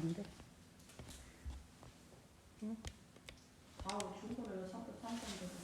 안 돼. 응? 다 중고를 3.3점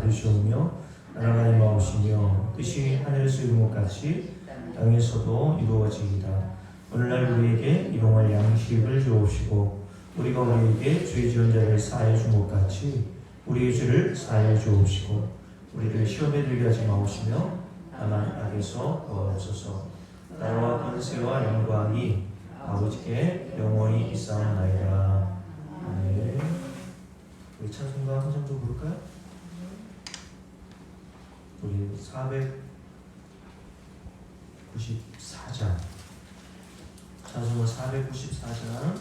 받으시오며 나라가 임하오시며 뜻이 하늘에서 이룬 것 같이 땅에서도 이루어지이다. 오늘날 우리에게 일용할 양식을 주옵시고 우리가 우리에게 죄 지은 자를 사하여 준 것 같이 우리의 죄를 사하여 주옵시고 우리를 시험에 들게 하지 마옵시며 다만 악에서 구하옵소서. 나라와 권세와 영광이 아버지께 영원히 있사옵나이다. 아멘. 우리 찬송가 한 장 더 부를까요? 우리 494장 찬송가 494장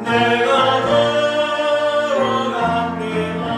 내가 걸어갑니다.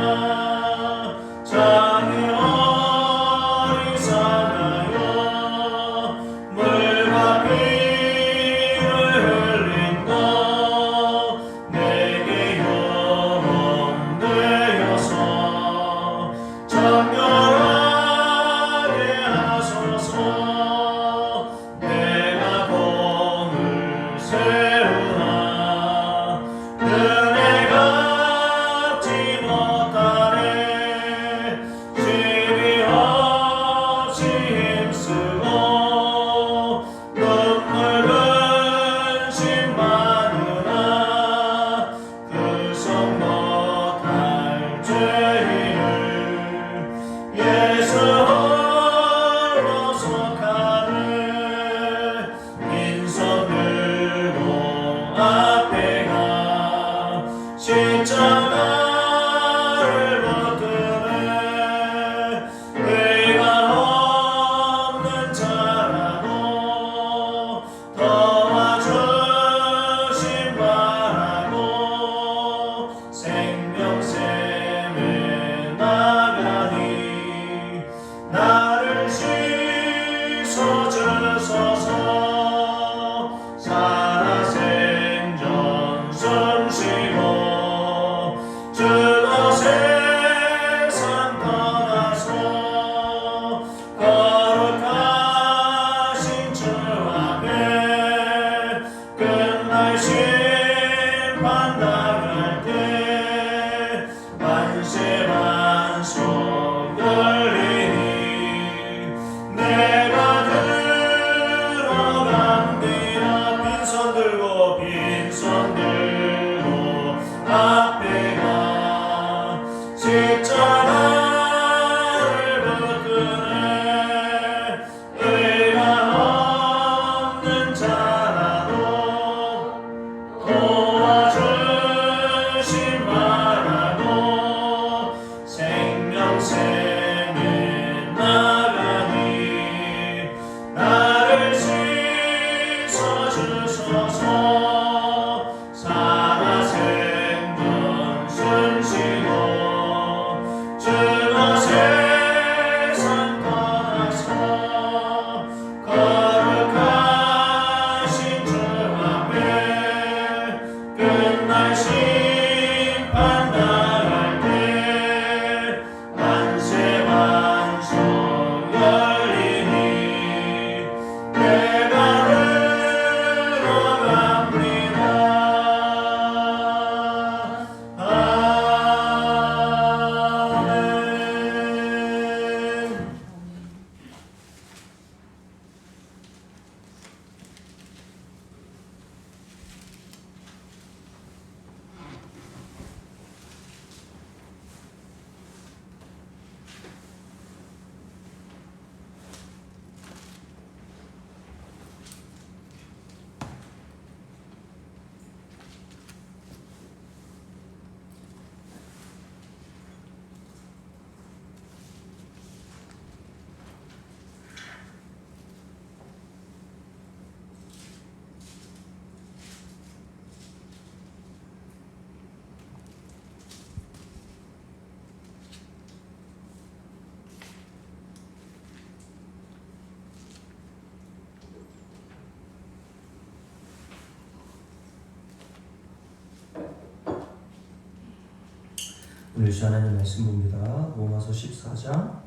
오늘 주 하나님 말씀 봅니다. 로마서 14장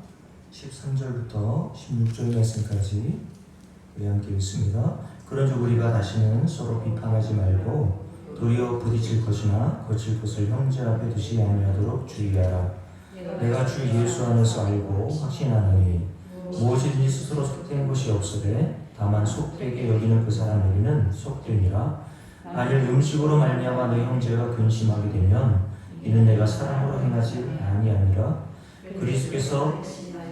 13절부터 16절 말씀까지 우리 함께 읽습니다. 그런즉 우리가 다시는 서로 비판하지 말고 도리어 부딪힐 것이나 거칠 것을 형제 앞에 두지 아니하도록 주의하라. 내가 주 예수 안에서 알고 확신하노니 무엇이든지 스스로 속된 것이 없으되 다만 속되게 여기는 그 사람에게는 속되니라. 만일 음식으로 말미암아 내 형제가 근심하게 되면 이는 내가 사랑으로 행하지 아니하니라. 그리스도께서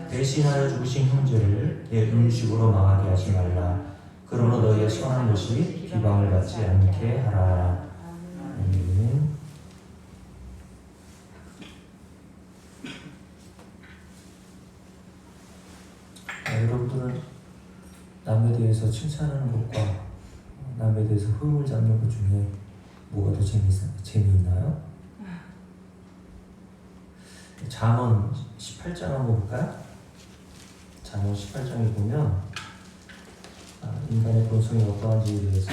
대신하여 죽으신 형제를 내 음식으로 망하게 하지 말라. 그러므로 너희의 선한 것이 비방을 받지 않게 하라. 아멘. 여러분들은 남에 대해서 칭찬하는 것과 남에 대해서 흠을 잡는 것 중에 뭐가 더 재미있나요? 잠언 18장 한번 볼까요? 잠언 18장에 보면 인간의 본성이 어떠한지에 대해서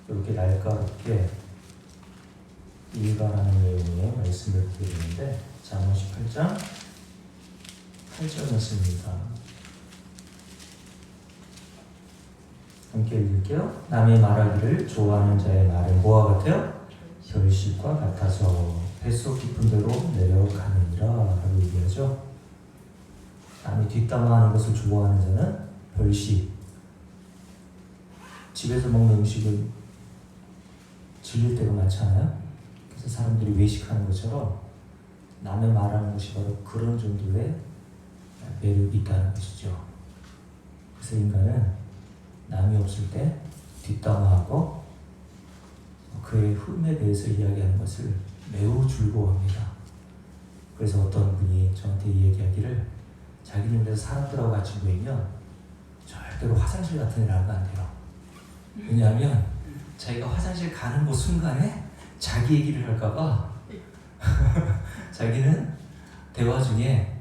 이렇게 날카롭게 일가라는 내용의 말씀을 보게 되는데 잠언 18장 8절 말씀입니다. 함께 읽을게요. 남의 말하기를 좋아하는 자의 말은 뭐와 같아요? 별식과 같아서 뱃속 깊은 데로 내려가느니라 라고 얘기하죠. 남이 뒷담화하는 것을 좋아하는 자는 별식, 집에서 먹는 음식을 질릴 때가 많잖아요. 그래서 사람들이 외식하는 것처럼 남의 말하는 것이 바로 그런 정도의 매력이 있다는 것이죠. 그래서 인간은 남이 없을 때 뒷담화하고 그의 흠에 대해서 이야기하는 것을 매우 즐거워합니다. 그래서 어떤 분이 저한테 얘기하기를 자기는 그래서 사람들하고 같이 모이면 절대로 화장실 같은 데를 안 돼요. 왜냐하면 자기가 화장실 가는 그 순간에 자기 얘기를 할까봐 자기는 대화 중에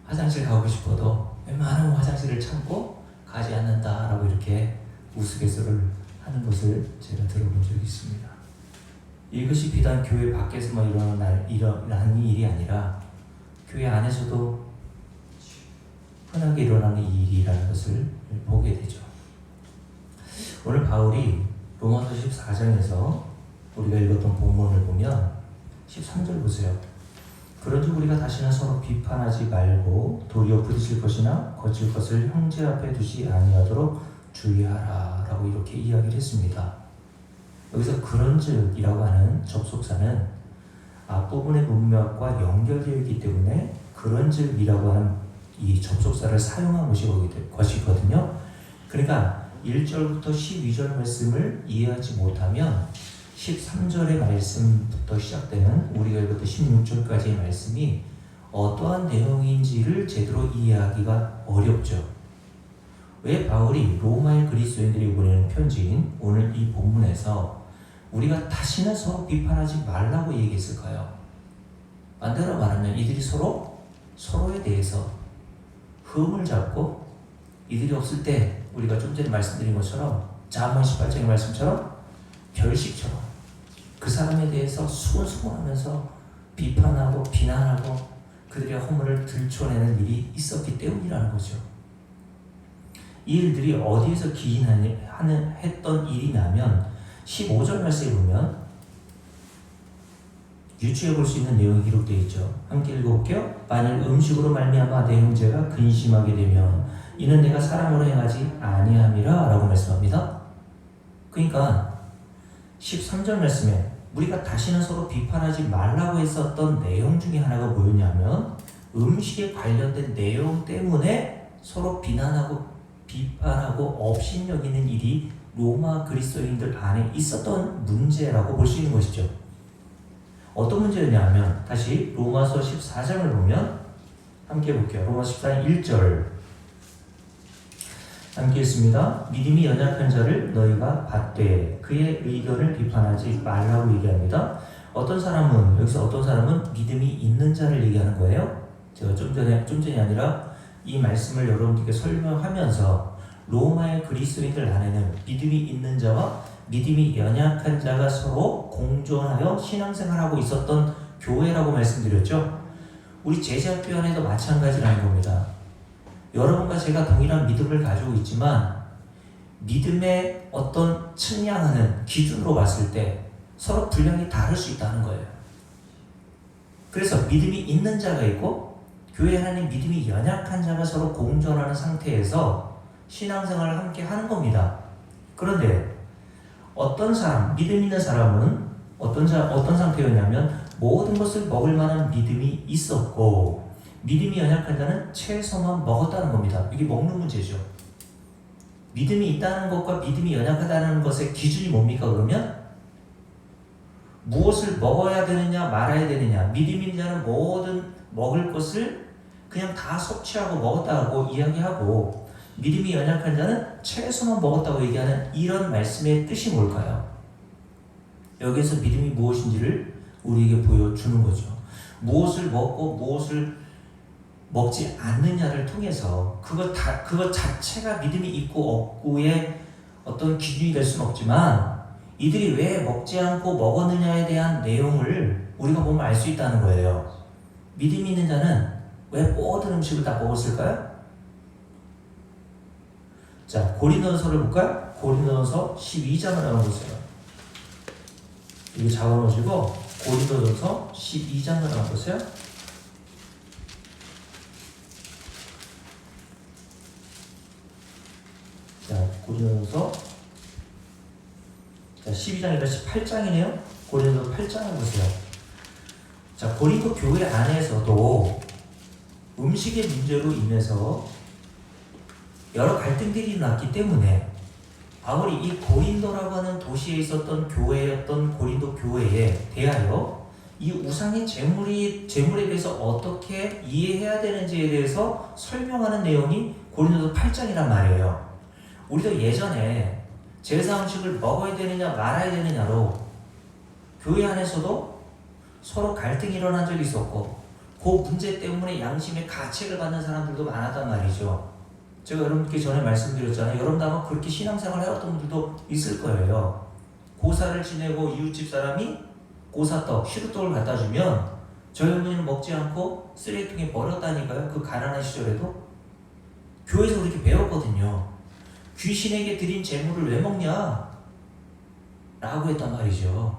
화장실 가고 싶어도 웬만하면 화장실을 참고 가지 않는다라고 이렇게 우스갯소리를 하는 것을 제가 들어본 적이 있습니다. 이것이 비단 교회 밖에서만 일어나는 일이 아니라 교회 안에서도 흔하게 일어나는 일이라는 것을 보게 되죠. 오늘 바울이 로마서 14장에서 우리가 읽었던 본문을 보면 13절 보세요. 그런즉 우리가 다시는 서로 비판하지 말고 도리어 부딪힐 것이나 거칠 것을 형제 앞에 두지 아니하도록 주의하라 라고 이렇게 이야기를 했습니다. 여기서 그런즉이라고 하는 접속사는 앞부분의 문맥과 연결되어 있기 때문에 그런즉이라고 하는 이 접속사를 사용한 것이거든요. 그러니까 1절부터 12절 말씀을 이해하지 못하면 13절의 말씀부터 시작되는 우리가 읽었던 16절까지의 말씀이 어떠한 내용인지를 제대로 이해하기가 어렵죠. 왜 바울이 로마의 그리스도인들이 보내는 편지인 오늘 이 본문에서 우리가 다시는 서로 비판하지 말라고 얘기했을까요? 반대로 말하면 이들이 서로에 대해서 흠을 잡고 이들이 없을 때 우리가 좀 전에 말씀드린 것처럼 잠언 18장의 말씀처럼 별식처럼 그 사람에 대해서 수곤수곤하면서 비판하고 비난하고 그들의 허물을 들춰내는 일이 있었기 때문이라는 거죠. 이 일들이 어디에서 했던 일이냐면 15절 말씀에 보면 유추해 볼 수 있는 내용이 기록되어 있죠. 함께 읽어볼게요. 만일 음식으로 말미암아 내 형제가 근심하게 되면 이는 내가 사랑으로 행하지 아니함이라 라고 말씀합니다. 그러니까 13절 말씀에 우리가 다시는 서로 비판하지 말라고 했었던 내용 중에 하나가 뭐였냐면 음식에 관련된 내용 때문에 서로 비난하고 비판하고 업신여기는 일이 로마 그리스도인들 안에 있었던 문제라고 볼 수 있는 것이죠. 어떤 문제였냐면 다시 로마서 14장을 보면 함께 볼게요. 로마서 14장 1절 함께 읽습니다. 믿음이 연약한 자를 너희가 받되 그의 의견을 비판하지 말라고 얘기합니다. 여기서 어떤 사람은 믿음이 있는 자를 얘기하는 거예요. 제가 좀 전이 아니라 이 말씀을 여러분들께 설명하면서 로마의 그리스도인들 안에는 믿음이 있는 자와 믿음이 연약한 자가 서로 공존하여 신앙생활하고 있었던 교회라고 말씀드렸죠. 우리 제자학교 안에도 마찬가지라는 겁니다. 여러분과 제가 동일한 믿음을 가지고 있지만 믿음의 어떤 측량하는 기준으로 봤을 때 서로 분량이 다를 수 있다는 거예요. 그래서 믿음이 있는 자가 있고 교회 하나님 믿음이 연약한 자가 서로 공존하는 상태에서 신앙생활을 함께 하는 겁니다. 그런데 어떤 사람, 믿음 있는 사람은 어떤 상태였냐면 모든 것을 먹을 만한 믿음이 있었고 믿음이 연약한 자는 채소만 먹었다는 겁니다. 이게 먹는 문제죠. 믿음이 있다는 것과 믿음이 연약하다는 것의 기준이 뭡니까? 그러면 무엇을 먹어야 되느냐 말아야 되느냐. 믿음 있는 자는 모든 먹을 것을 그냥 다 섭취하고 먹었다고 이야기하고 믿음이 연약한 자는 채소만 먹었다고 얘기하는 이런 말씀의 뜻이 뭘까요? 여기에서 믿음이 무엇인지를 우리에게 보여주는 거죠. 무엇을 먹고 무엇을 먹지 않느냐를 통해서 그것 자체가 믿음이 있고 없고의 어떤 기준이 될 수는 없지만 이들이 왜 먹지 않고 먹었느냐에 대한 내용을 우리가 보면 알 수 있다는 거예요. 믿음 있는 자는 왜 모든 음식을 다 먹었을까요? 자, 고린도전서를 볼까요? 고린도전서 12장을 한번 보세요. 이거 적어놓으시고 고린도전서 12장을 한번 보세요. 자, 고린도전서 12장이다 18장이네요. 고린도 8장을 보세요. 자, 고린도 교회 안에서도 음식의 문제로 인해서 여러 갈등들이 일어났기 때문에 바울이 이 고린도라고 하는 도시에 있었던 교회였던 고린도 교회에 대하여 이 우상의 재물에 대해서 어떻게 이해해야 되는지에 대해서 설명하는 내용이 고린도서 8장이란 말이에요. 우리도 예전에 제사 음식을 먹어야 되느냐 말아야 되느냐로 교회 안에서도 서로 갈등이 일어난 적이 있었고 그 문제 때문에 양심의 가책을 받는 사람들도 많았단 말이죠. 제가 여러분께 전에 말씀드렸잖아요. 여러분도 아마 그렇게 신앙생활을 해왔던 분들도 있을 거예요. 고사를 지내고 이웃집 사람이 고사떡, 시루떡을 갖다 주면 저희 어머니는 먹지 않고 쓰레기통에 버렸다니까요. 그 가난한 시절에도. 교회에서 그렇게 배웠거든요. 귀신에게 드린 재물을 왜 먹냐? 라고 했단 말이죠.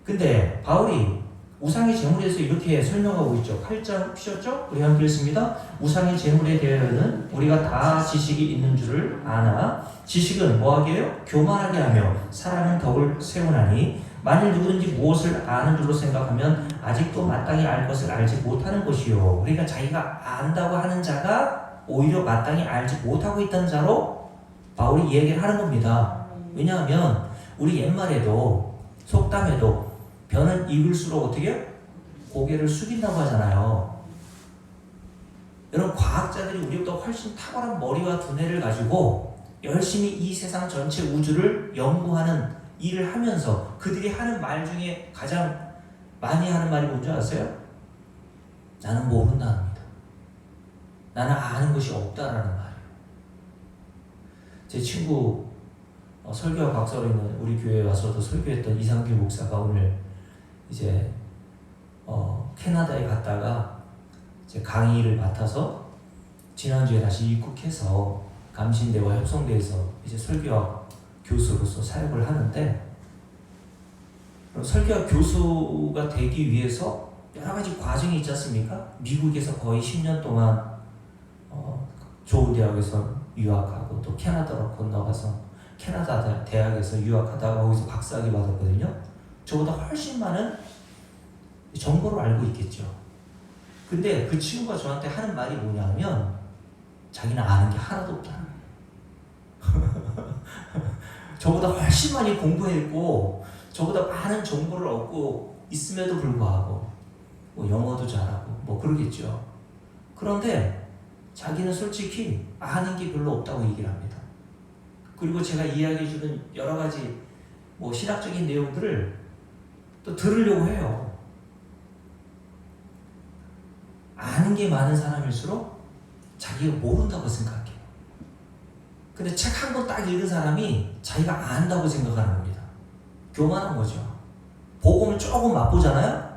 근데 바울이 우상의 재물에 대해서 이렇게 설명하고 있죠. 8장 피셨죠? 우리 함께 읽습니다. 우상의 재물에 대하여는 우리가 다 지식이 있는 줄을 아나 지식은 뭐하게 해요? 교만하게 하며 사람은 덕을 세우나니 만일 누구든지 무엇을 아는 줄로 생각하면 아직도 마땅히 알 것을 알지 못하는 것이요. 그러니까 자기가 안다고 하는 자가 오히려 마땅히 알지 못하고 있다는 자로 바울이 이 얘기를 하는 겁니다. 왜냐하면 우리 옛말에도 속담에도 변은 익을수록 어떻게 해요? 고개를 숙인다고 하잖아요. 여러분 과학자들이 우리보다 훨씬 탁월한 머리와 두뇌를 가지고 열심히 이 세상 전체 우주를 연구하는 일을 하면서 그들이 하는 말 중에 가장 많이 하는 말이 뭔지 아세요? 나는 모른다입니다. 나는 아는 것이 없다라는 말이에요. 제 친구 설교와 박사로 있는 우리 교회에 와서도 설교했던 이상규 목사가 오늘 이제 캐나다에 갔다가 이제 강의를 맡아서 지난주에 다시 입국해서 감신대와 협성대에서 이제 설교학 교수로서 사역을 하는데 설교학 교수가 되기 위해서 여러 가지 과정이 있지 않습니까? 미국에서 거의 10년 동안 좋은 대학에서 유학하고 또 캐나다로 건너가서 캐나다 대학에서 유학하다가 거기서 박사학위 받았거든요. 저보다 훨씬 많은 정보를 알고 있겠죠. 근데 그 친구가 저한테 하는 말이 뭐냐면 자기는 아는 게 하나도 없다는 거예요. 저보다 훨씬 많이 공부했고 저보다 많은 정보를 얻고 있음에도 불구하고 뭐 영어도 잘하고 뭐 그러겠죠. 그런데 자기는 솔직히 아는 게 별로 없다고 얘기를 합니다. 그리고 제가 이야기해주는 여러 가지 뭐 신학적인 내용들을 또 들으려고 해요. 아는 게 많은 사람일수록 자기가 모른다고 생각해요. 근데 책 한 권 딱 읽은 사람이 자기가 안다고 생각하는 겁니다. 교만한 거죠. 복음을 조금 맛보잖아요?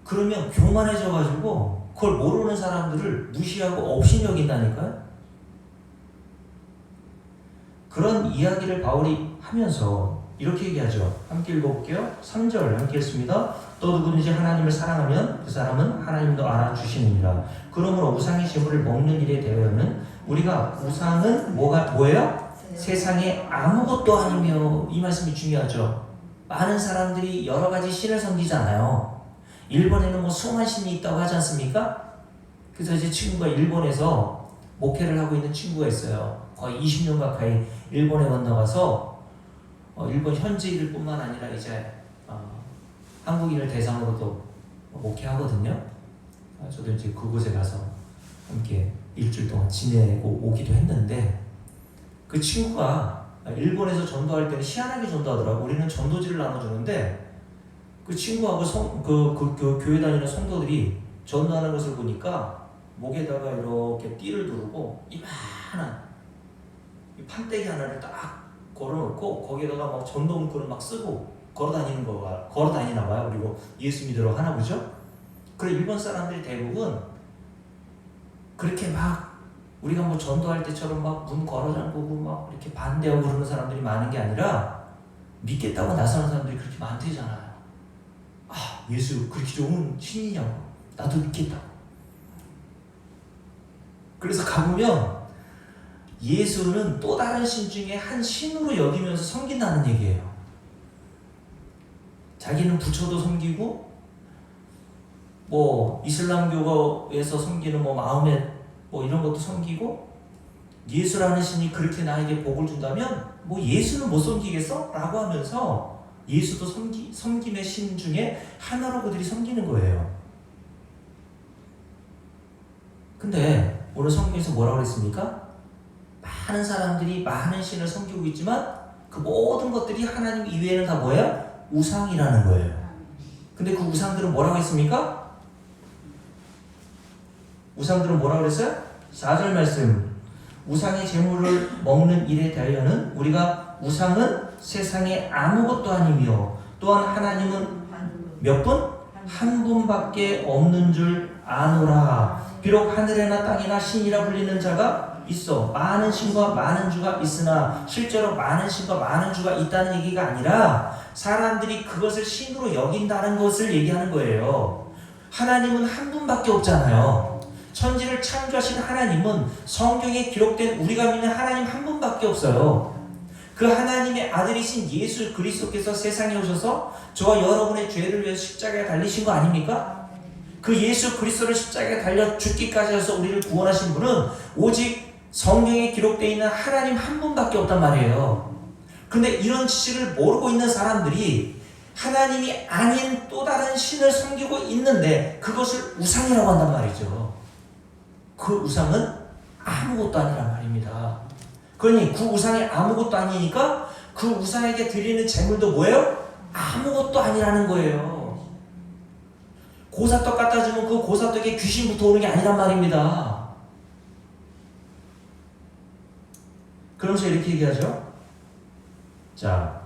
그러면 교만해져가지고 그걸 모르는 사람들을 무시하고 업신여긴다니까요? 그런 이야기를 바울이 하면서 이렇게 얘기하죠. 함께 읽어볼게요. 3절 함께 했습니다. 또 누구든지 하나님을 사랑하면 그 사람은 하나님도 알아주시느니라. 그러므로 우상의 제물을 먹는 일에 대하여는 우리가 우상은 뭐예요? 세상에 아무것도 아니며, 이 말씀이 중요하죠. 많은 사람들이 여러 가지 신을 섬기잖아요. 일본에는 뭐 수많은 신이 있다고 하지 않습니까? 그래서 제 친구가 일본에서 목회를 하고 있는 친구가 있어요. 거의 20년 가까이 일본에 건너가서 일본 현지인들 뿐만 아니라 이제 한국인을 대상으로도 목회하거든요. 저도 이제 그곳에 가서 함께 일주일 동안 지내고 오기도 했는데, 그 친구가 일본에서 전도할 때는 희한하게 전도하더라고. 우리는 전도지를 나눠주는데 그 친구하고 그 교회 다니는 성도들이 전도하는 것을 보니까 목에다가 이렇게 띠를 두르고 이만한 판때기 하나를 딱 걸어놓고 거기에다가 막 전도 문구를 막 쓰고 걸어다니나 봐요. 그리고 예수 믿으러 하나 보죠. 그리고 일본 사람들이 대부분 그렇게 막 우리가 뭐 전도할 때처럼 막 문 걸어 잠그고 막 이렇게 반대하고 그러는 사람들이 많은 게 아니라 믿겠다고 나서는 사람들이 그렇게 많대잖아요. 아, 예수 그렇게 좋은 신이냐고, 나도 믿겠다고. 그래서 가보면 예수는 또 다른 신 중에 한 신으로 여기면서 섬긴다는 얘기예요. 자기는 부처도 섬기고 뭐 이슬람교에서 섬기는 뭐 마음에 뭐 이런 것도 섬기고, 예수라는 신이 그렇게 나에게 복을 준다면 뭐 예수는 못 섬기겠어? 라고 하면서 예수도 섬김의 신 중에 하나로 그들이 섬기는 거예요. 근데 오늘 성경에서 뭐라고 그랬습니까? 많은 사람들이 많은 신을 섬기고 있지만 그 모든 것들이 하나님 이외에는 다 뭐예요? 우상이라는 거예요. 근데 그 우상들은 뭐라고 했습니까? 우상들은 뭐라고 그랬어요? 4절 말씀. 우상의 제물을 먹는 일에 대하여는 우리가 우상은 세상에 아무것도 아니며 또한 하나님은 몇 분? 한 분밖에 없는 줄 아노라. 비록 하늘에나 땅에나 신이라 불리는 자가 있어. 많은 신과 많은 주가 있으나 실제로 많은 신과 많은 주가 있다는 얘기가 아니라 사람들이 그것을 신으로 여긴다는 것을 얘기하는 거예요. 하나님은 한 분밖에 없잖아요. 천지를 창조하신 하나님은 성경에 기록된 우리가 믿는 하나님 한 분밖에 없어요. 그 하나님의 아들이신 예수 그리스도께서 세상에 오셔서 저와 여러분의 죄를 위해 십자가에 달리신 거 아닙니까? 그 예수 그리스도를 십자가에 달려 죽기까지 해서 우리를 구원하신 분은 오직 성경에 기록되어 있는 하나님 한 분밖에 없단 말이에요. 근데 이런 지식을 모르고 있는 사람들이 하나님이 아닌 또 다른 신을 섬기고 있는데 그것을 우상이라고 한단 말이죠. 그 우상은 아무것도 아니란 말입니다. 그러니 그 우상이 아무것도 아니니까 그 우상에게 드리는 제물도 뭐예요? 아무것도 아니라는 거예요. 고사떡 갖다 주면 그 고사떡에 귀신부터 오는 게 아니란 말입니다. 그러면서 이렇게 얘기하죠. 자,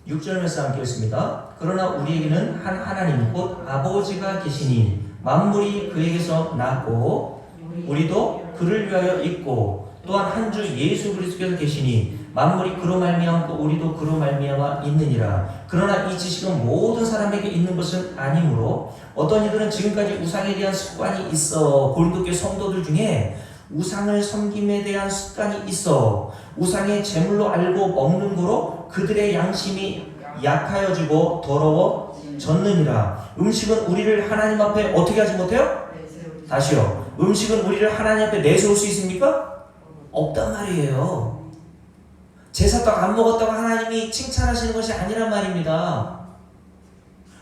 6절 말씀 함께 읽습니다. 그러나 우리에게는 한 하나님 곧 아버지가 계시니 만물이 그에게서 났고 우리도 그를 위하여 있고 또한 한 주 예수 그리스도께서 계시니 만물이 그로 말미암고 우리도 그로 말미암아 있느니라. 그러나 이 지식은 모든 사람에게 있는 것은 아니므로 어떤 이들은 지금까지 우상에 대한 습관이 있어. 고린도교 성도들 중에 우상을 섬김에 대한 습관이 있어 우상의 제물로 알고 먹는 거로 그들의 양심이 약하여지고 더러워졌느니라. 음식은 우리를 하나님 앞에 어떻게 하지 못해요? 다시요. 음식은 우리를 하나님 앞에 내세울 수 있습니까? 없단 말이에요. 제사떡 안 먹었다고 하나님이 칭찬하시는 것이 아니란 말입니다.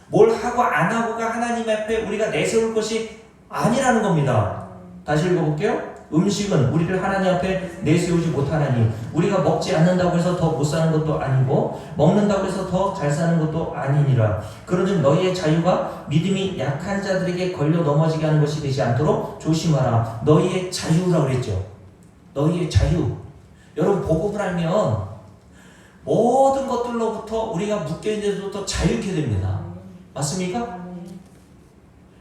뭘 하고 안 하고가 하나님 앞에 우리가 내세울 것이 아니라는 겁니다. 다시 읽어볼게요. 음식은 우리를 하나님 앞에 내세우지 못하나니 우리가 먹지 않는다고 해서 더 못 사는 것도 아니고 먹는다고 해서 더 잘 사는 것도 아니니라. 그러즉 너희의 자유가 믿음이 약한 자들에게 걸려 넘어지게 하는 것이 되지 않도록 조심하라. 너희의 자유라고 그랬죠. 너희의 자유. 여러분 복음을 알면 모든 것들로부터 우리가 묶여있는 데서부터 자유케 됩니다. 맞습니까?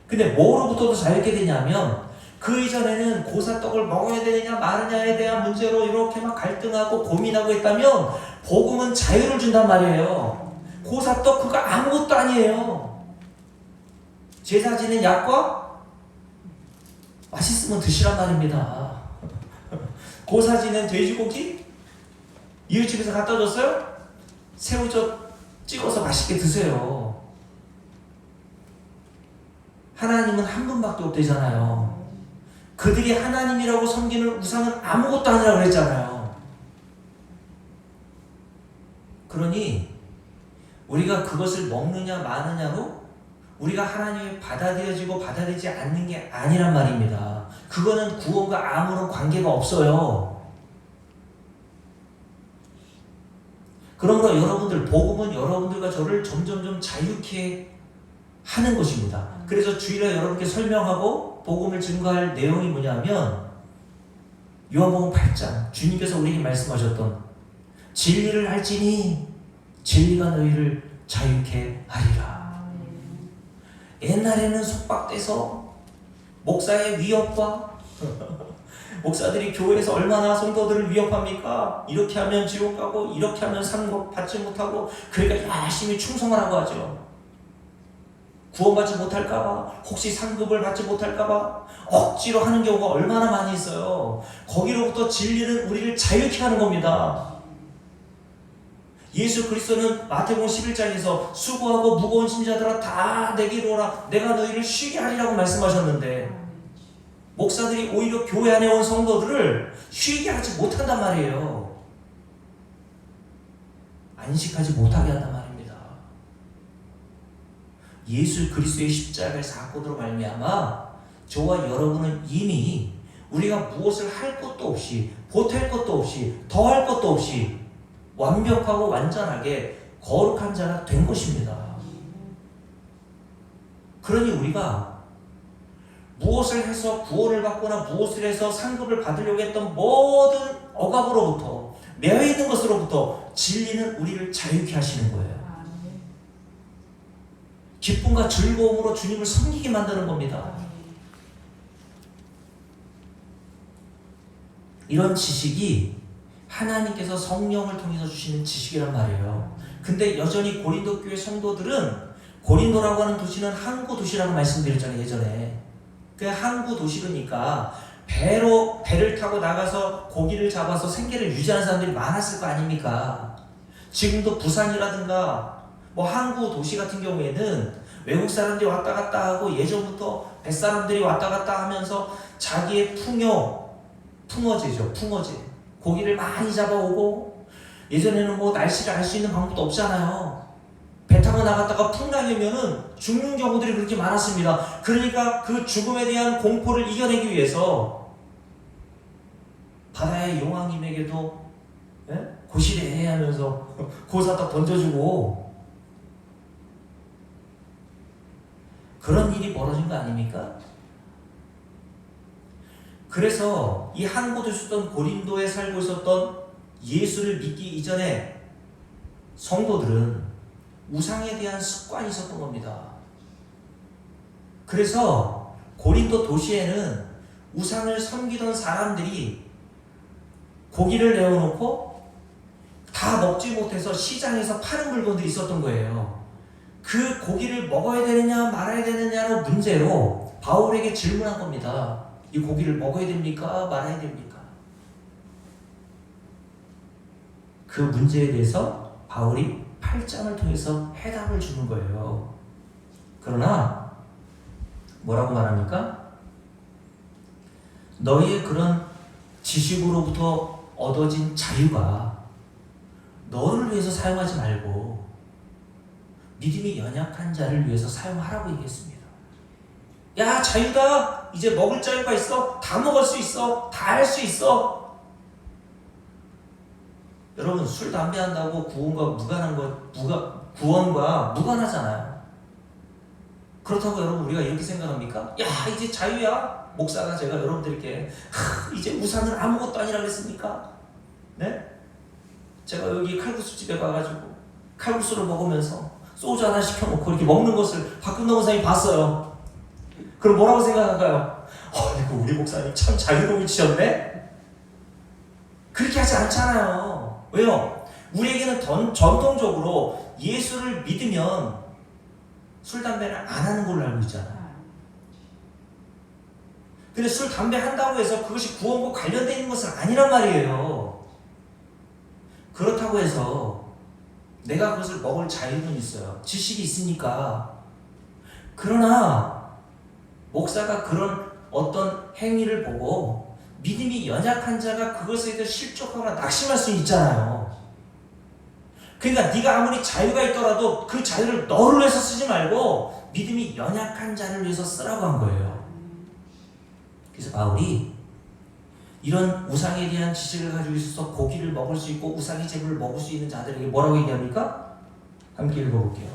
근데 뭐로부터도 자유케 되냐면 그 이전에는 고사떡을 먹어야 되느냐 마느냐에 대한 문제로 이렇게 막 갈등하고 고민하고 했다면 복음은 자유를 준단 말이에요. 고사떡 그거 아무것도 아니에요. 제사 지낸 약과 맛있으면 드시란 말입니다. 고사 지낸 돼지고기 이웃집에서 갖다 줬어요? 새우젓 찍어서 맛있게 드세요. 하나님은 한 분밖에 없대잖아요. 그들이 하나님이라고 섬기는 우상은 아무것도 아니라고 그랬잖아요. 그러니 우리가 그것을 먹느냐 마느냐로 우리가 하나님이 받아들여지고 받아들이지 않는 게 아니란 말입니다. 그거는 구원과 아무런 관계가 없어요. 그러므로 여러분들 복음은 여러분들과 저를 점점점 자유케 하는 것입니다. 그래서 주일에 여러분께 설명하고 복음을 증거할 내용이 뭐냐면 요한복음 8장 주님께서 우리에게 말씀하셨던 진리를 알지니 진리가 너희를 자유케 하리라. 옛날에는 속박돼서 목사의 위협과 목사들이 교회에서 얼마나 성도들을 위협합니까? 이렇게 하면 지옥 가고 이렇게 하면 상급 받지 못하고 그러니까 열심히 충성을 하고 하죠. 구원받지 못할까봐 혹시 상급을 받지 못할까봐 억지로 하는 경우가 얼마나 많이 있어요. 거기로부터 진리는 우리를 자유케 하는 겁니다. 예수 그리스도는 마태복음 11장에서 수고하고 무거운 짐자들아 다 내게로 오라 내가 너희를 쉬게 하리라고 말씀하셨는데 목사들이 오히려 교회 안에 온 성도들을 쉬게 하지 못한단 말이에요. 안식하지 못하게 한단 말입니다. 예수 그리스도의 십자가의 사건으로 말미암아 저와 여러분은 이미 우리가 무엇을 할 것도 없이 보탤 것도 없이 더할 것도 없이 완벽하고 완전하게 거룩한 자가 된 것입니다. 그러니 우리가 무엇을 해서 구원을 받거나 무엇을 해서 상급을 받으려고 했던 모든 억압으로부터 매여있는 것으로부터 진리는 우리를 자유케 하시는 거예요. 기쁨과 즐거움으로 주님을 섬기게 만드는 겁니다. 이런 지식이 하나님께서 성령을 통해서 주시는 지식이란 말이에요. 근데 여전히 고린도 교회 성도들은 고린도라고 하는 도시는 항구 도시라고 말씀드렸잖아요. 예전에 그 항구 도시니까 배를 타고 나가서 고기를 잡아서 생계를 유지하는 사람들이 많았을 거 아닙니까? 지금도 부산이라든가 뭐 항구 도시 같은 경우에는 외국 사람들이 왔다 갔다 하고 예전부터 뱃사람들이 왔다 갔다 하면서 자기의 풍어제죠. 풍어제. 고기를 많이 잡아오고 예전에는 뭐 날씨를 알 수 있는 방법도 없잖아요. 배 타고 나갔다가 풍랑이면은 죽는 경우들이 그렇게 많았습니다. 그러니까 그 죽음에 대한 공포를 이겨내기 위해서 바다의 용왕님에게도 고시대해 하면서 고사딱 던져주고 그런 일이 벌어진 거 아닙니까? 그래서 이 항구도 있었던 고린도에 살고 있었던 예수를 믿기 이전에 성도들은 우상에 대한 습관이 있었던 겁니다. 그래서 고린도 도시에는 우상을 섬기던 사람들이 고기를 내어놓고 다 먹지 못해서 시장에서 파는 물건들이 있었던 거예요. 그 고기를 먹어야 되느냐 말아야 되느냐の문제로 바울에게 질문한 겁니다. 이 고기를 먹어야 됩니까? 말아야 됩니까? 그 문제에 대해서 바울이 8장을 통해서 해답을 주는 거예요. 그러나 뭐라고 말합니까? 너희의 그런 지식으로부터 얻어진 자유가 너를 위해서 사용하지 말고 믿음이 연약한 자를 위해서 사용하라고 얘기했습니다. 야, 자유다. 이제 먹을 자유가 있어. 다 먹을 수 있어. 다 할 수 있어. 여러분, 술, 담배 한다고 구원과 무관하잖아요. 그렇다고 여러분 우리가 이렇게 생각합니까? 야, 이제 자유야. 목사가 제가 여러분들께 이제 우상은 아무것도 아니라 그랬습니까? 네? 제가 여기 칼국수집에 가가지고 칼국수를 먹으면서 소주 하나 시켜놓고 이렇게 먹는 것을 박근호 목사님이 봤어요. 그럼 뭐라고 생각할까요? 이거 우리 목사님 참 자유로우시셨네? 그렇게 하지 않잖아요. 왜요? 우리에게는 전통적으로 예수를 믿으면 술, 담배를 안 하는 걸로 알고 있잖아요. 근데 술, 담배 한다고 해서 그것이 구원과 관련되어 있는 것은 아니란 말이에요. 그렇다고 해서 내가 그것을 먹을 자유는 있어요. 지식이 있으니까. 그러나 목사가 그런 어떤 행위를 보고 믿음이 연약한 자가 그것에 대해 실족하거나 낙심할 수 있잖아요. 그러니까 네가 아무리 자유가 있더라도 그 자유를 너를 위해서 쓰지 말고 믿음이 연약한 자를 위해서 쓰라고 한 거예요. 그래서 바울이 이런 우상에 대한 지식을 가지고 있어서 고기를 먹을 수 있고 우상의 제물을 먹을 수 있는 자들에게 뭐라고 얘기합니까? 함께 읽어볼게요.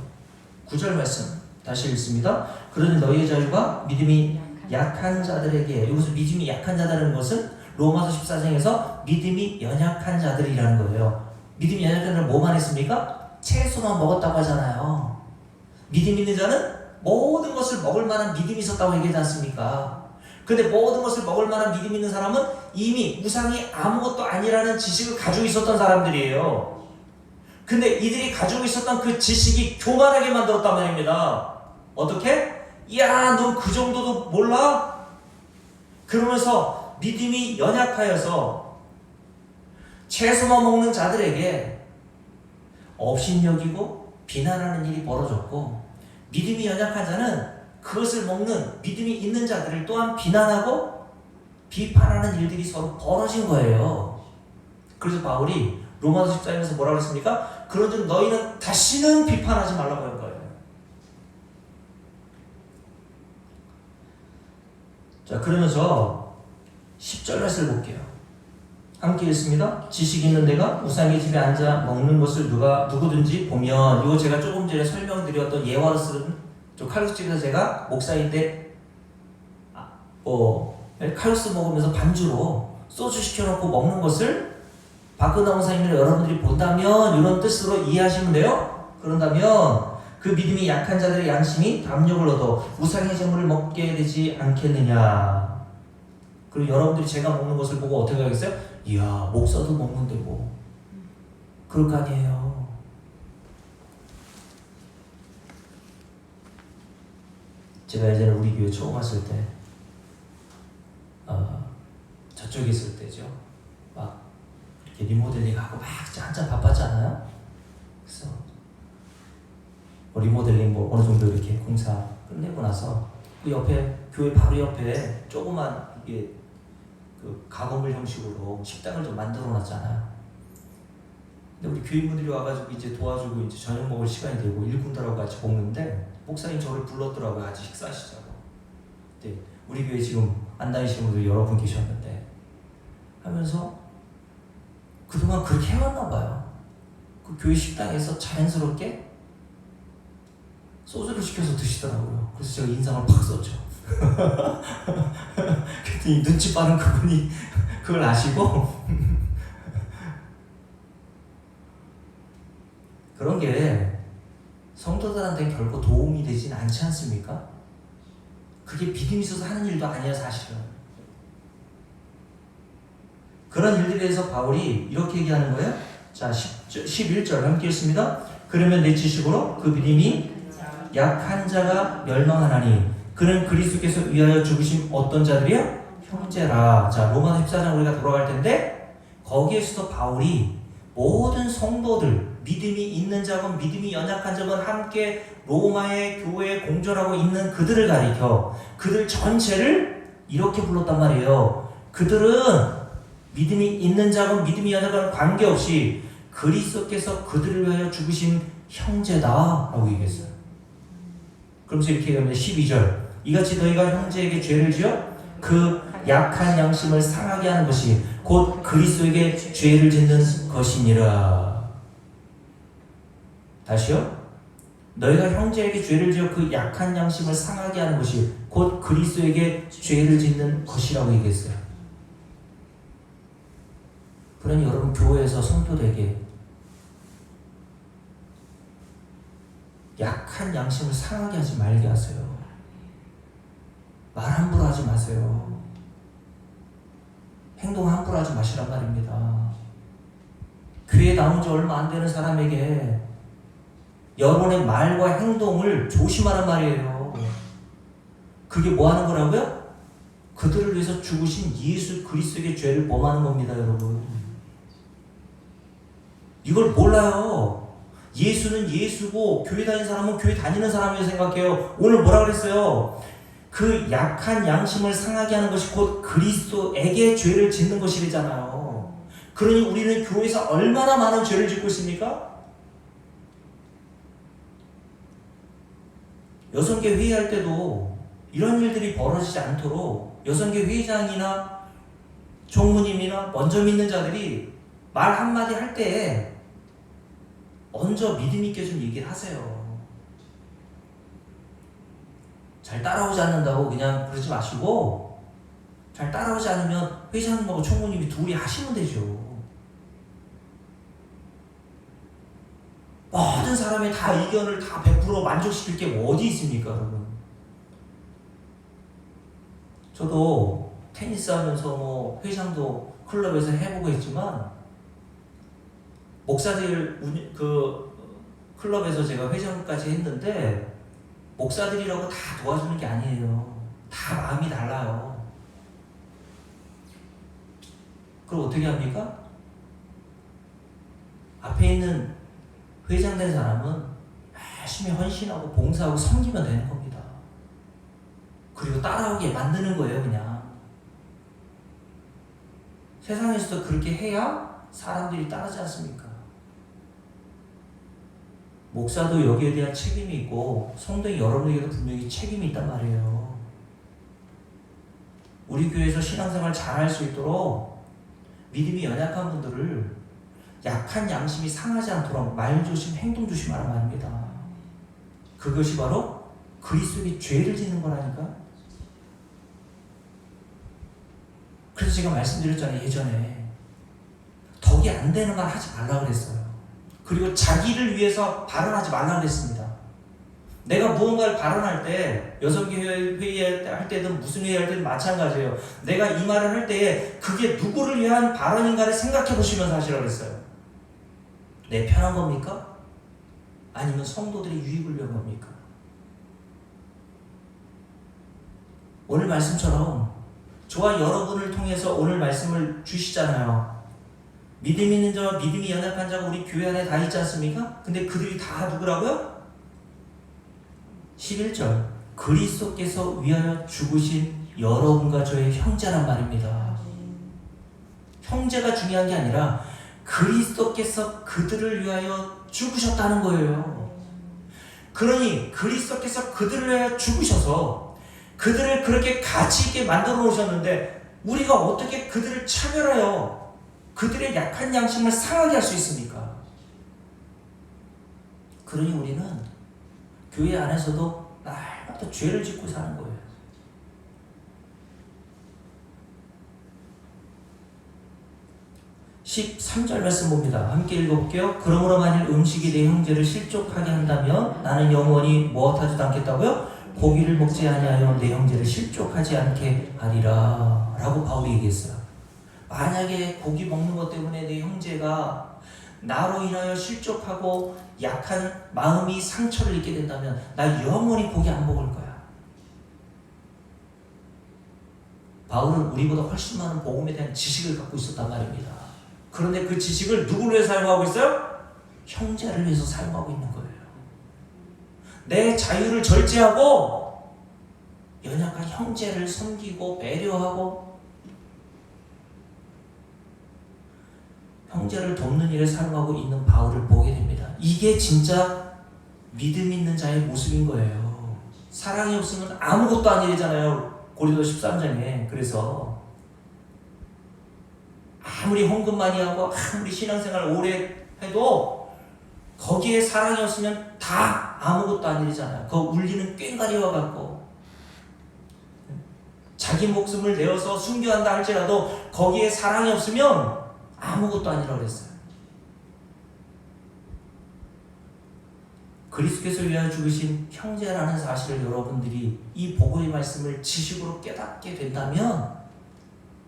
9절 말씀 다시 읽습니다. 그러니 너희의 자유가 믿음이 약한 자들에게, 여기서 믿음이 약한 자들은 것은 로마서 14장에서 믿음이 연약한 자들이라는 거예요. 믿음이 연약한 자들은 뭐만 했습니까? 채소만 먹었다고 하잖아요. 믿음 있는 자는 모든 것을 먹을 만한 믿음이 있었다고 얘기하지 않습니까? 근데 모든 것을 먹을 만한 믿음 있는 사람은 이미 우상이 아무것도 아니라는 지식을 가지고 있었던 사람들이에요. 근데 이들이 가지고 있었던 그 지식이 교만하게 만들었단 말입니다. 어떻게? 야, 넌 그 정도도 몰라? 그러면서 믿음이 연약하여서 채소만 먹는 자들에게 업신여기고 비난하는 일이 벌어졌고, 믿음이 연약한 자는 그것을 먹는 믿음이 있는 자들을 또한 비난하고 비판하는 일들이 서로 벌어진 거예요. 그래서 바울이 로마서 14장에서 뭐라고 했습니까? 그런즉 너희는 다시는 비판하지 말라고 한 거예요. 자, 그러면서 10절 말씀을 볼게요. 함께 읽습니다. 지식 있는 데가 우상의 집에 앉아 먹는 것을 누구든지 보면, 이거 제가 조금 전에 설명드렸던 예화로 쓰는 칼국수집에서 제가 목사일 때 칼국수 먹으면서 반주로 소주 시켜놓고 먹는 것을 박근호 목사님이나 여러분들이 본다면 이런 뜻으로 이해하시면 돼요. 그런다면 그 믿음이 약한 자들의 양심이 담력을 얻어 우상의 제물을 먹게 되지 않겠느냐. 그리고 여러분들이 제가 먹는 것을 보고 어떻게 하겠어요? 이야, 목사도 먹는데 뭐 그럴 거 아니에요. 제가 예전에 우리 교회 처음 왔을 때 저쪽에 있을 때죠. 막 이렇게 리모델링하고 막 한참 바빴잖아요. 그래서 리모델링 뭐 어느 정도 이렇게 공사 끝내고 나서 그 옆에, 교회 바로 옆에 조그만 이게 그 가건물 형식으로 식당을 좀 만들어 놨잖아요. 근데 우리 교인분들이 와가지고 이제 도와주고 이제 저녁 먹을 시간이 되고 일꾼들하고 같이 먹는데 목사님 저를 불렀더라고요. 같이 식사하시자고. 네, 우리 교회 지금 안 다니시는 분들 여러 분 계셨는데 하면서 그동안 그렇게 해왔나 봐요. 그 교회 식당에서 자연스럽게 소주를 시켜서 드시더라고요. 그래서 제가 인상을 팍 썼죠. 그랬더니 눈치 빠른 그분이 그걸 아시고 그런 게 성도들한테 결코 도움이 되진 않지 않습니까? 그게 믿음이 있어서 하는 일도 아니에요, 사실은. 그런 일들에 대해서 바울이 이렇게 얘기하는 거예요. 자, 11절 함께 읽습니다. 그러면 내 지식으로 그 믿음이 약한 자가 멸망하나니 그는 그리스도께서 위하여 죽으신 어떤 자들이요? 형제라. 자, 로마서 14장 우리가 돌아갈 텐데 거기에서도 바울이 모든 성도들, 믿음이 있는 자건 믿음이 연약한 자건 함께 로마의 교회에 공존하고 있는 그들을 가리켜 그들 전체를 이렇게 불렀단 말이에요. 그들은 믿음이 있는 자건 믿음이 연약한 관계없이 그리스도께서 그들을 위하여 죽으신 형제다 라고 얘기했어요. 그러면서 이렇게 얘기합니다. 12절 이같이 너희가 형제에게 죄를 지어 그 약한 양심을 상하게 하는 것이 곧 그리스도에게 죄를 짓는 것이니라. 다시요. 너희가 형제에게 죄를 지어 그 약한 양심을 상하게 하는 것이 곧 그리스도에게 죄를 짓는 것이라고 얘기했어요. 그러니 여러분 교회에서 성도들에게 약한 양심을 상하게 하지 말게 하세요. 말 함부로 하지 마세요. 행동 함부로 하지 마시란 말입니다. 교회 나온 지 얼마 안 되는 사람에게 여러분의 말과 행동을 조심하란 말이에요. 그게 뭐 하는 거라고요? 그들을 위해서 죽으신 예수 그리스도의 죄를 범하는 겁니다, 여러분. 이걸 몰라요. 예수는 예수고 교회 다니는 사람은 교회 다니는 사람이라고 생각해요. 오늘 뭐라 그랬어요? 그 약한 양심을 상하게 하는 것이 곧 그리스도에게 죄를 짓는 것이잖아요. 그러니 우리는 교회에서 얼마나 많은 죄를 짓고 있습니까? 여성계 회의할 때도 이런 일들이 벌어지지 않도록 여성계 회장이나 총무님이나 먼저 믿는 자들이 말 한마디 할 때에 먼저 믿음 있게 좀 얘기를 하세요. 잘 따라오지 않는다고 그냥 그러지 마시고, 잘 따라오지 않으면 회장님하고 총무님이 둘이 하시면 되죠. 모든 사람의 다 의견을 다 100% 만족시킬 게 어디 있습니까, 여러분? 저도 테니스 하면서 뭐 회장도 클럽에서 해보고 했지만, 목사들 그 클럽에서 제가 회장까지 했는데 목사들이라고 다 도와주는 게 아니에요. 다 마음이 달라요. 그럼 어떻게 합니까? 앞에 있는 회장 된 사람은 열심히 헌신하고 봉사하고 섬기면 되는 겁니다. 그리고 따라오게 만드는 거예요, 그냥. 세상에서도 그렇게 해야 사람들이 따르지 않습니까? 목사도 여기에 대한 책임이 있고 성도인 여러분에게도 분명히 책임이 있단 말이에요. 우리 교회에서 신앙생활 잘할 수 있도록 믿음이 연약한 분들을 약한 양심이 상하지 않도록 말 조심, 행동 조심하란 말입니다. 그것이 바로 그리스도의 죄를 짓는 거라니까. 그래서 제가 말씀드렸잖아요, 예전에. 덕이 안 되는 말 하지 말라 그랬어요. 그리고 자기를 위해서 발언하지 말라 그랬습니다. 내가 무언가를 발언할 때, 여성계 회의할 때든 무슨 회의할 때든 마찬가지예요. 내가 이 말을 할 때에 그게 누구를 위한 발언인가를 생각해 보시면서 하시라고 그랬어요. 내 편한 겁니까? 아니면 성도들의 유익을 위한 겁니까? 오늘 말씀처럼 저와 여러분을 통해서 오늘 말씀을 주시잖아요. 믿음 있는 자와 믿음이 연약한 자가 우리 교회 안에 다 있지 않습니까? 근데 그들이 다 누구라고요? 11절 그리스도께서 위하여 죽으신 여러분과 저의 형제란 말입니다. 형제가 중요한 게 아니라 그리스도께서 그들을 위하여 죽으셨다는 거예요. 그러니 그리스도께서 그들을 위하여 죽으셔서 그들을 그렇게 가치 있게 만들어 놓으셨는데 우리가 어떻게 그들을 차별하여 그들의 약한 양심을 상하게 할 수 있습니까? 그러니 우리는 교회 안에서도 날마다 죄를 짓고 사는 거예요. (13절) 말씀 봅니다. 함께 읽어볼게요. 그러므로 만일 음식이 내 형제를 실족하게 한다면 나는 영원히 무엇하지도 않겠다고요? 고기를 먹지 아니하여 내 형제를 실족하지 않게 하리라 라고 바울이 얘기했어요. 만약에 고기 먹는 것 때문에 내 형제가 나로 인하여 실족하고 약한 마음이 상처를 입게 된다면 나 영원히 고기 안 먹을 거야. 바울은 우리보다 훨씬 많은 복음에 대한 지식을 갖고 있었단 말입니다. 그런데 그 지식을 누구를 위해서 사용하고 있어요? 형제를 위해서 사용하고 있는 거예요. 내 자유를 절제하고 연약한 형제를 섬기고 배려하고 형제를 돕는 일에 사용하고 있는 바울을 보게 됩니다. 이게 진짜 믿음 있는 자의 모습인 거예요. 사랑이 없으면 아무것도 아니잖아요. 고린도 13장에. 그래서 아무리 헌금 많이 하고 아무리 신앙생활 오래 해도 거기에 사랑이 없으면 다 아무것도 아니잖아요. 그 울리는 꽹과리와 같고 자기 목숨을 내어서 순교한다 할지라도 거기에 사랑이 없으면 아무것도 아니라고 그랬어요. 그리스도께서 위하여 죽으신 형제라는 사실을 여러분들이 이 복음의 말씀을 지식으로 깨닫게 된다면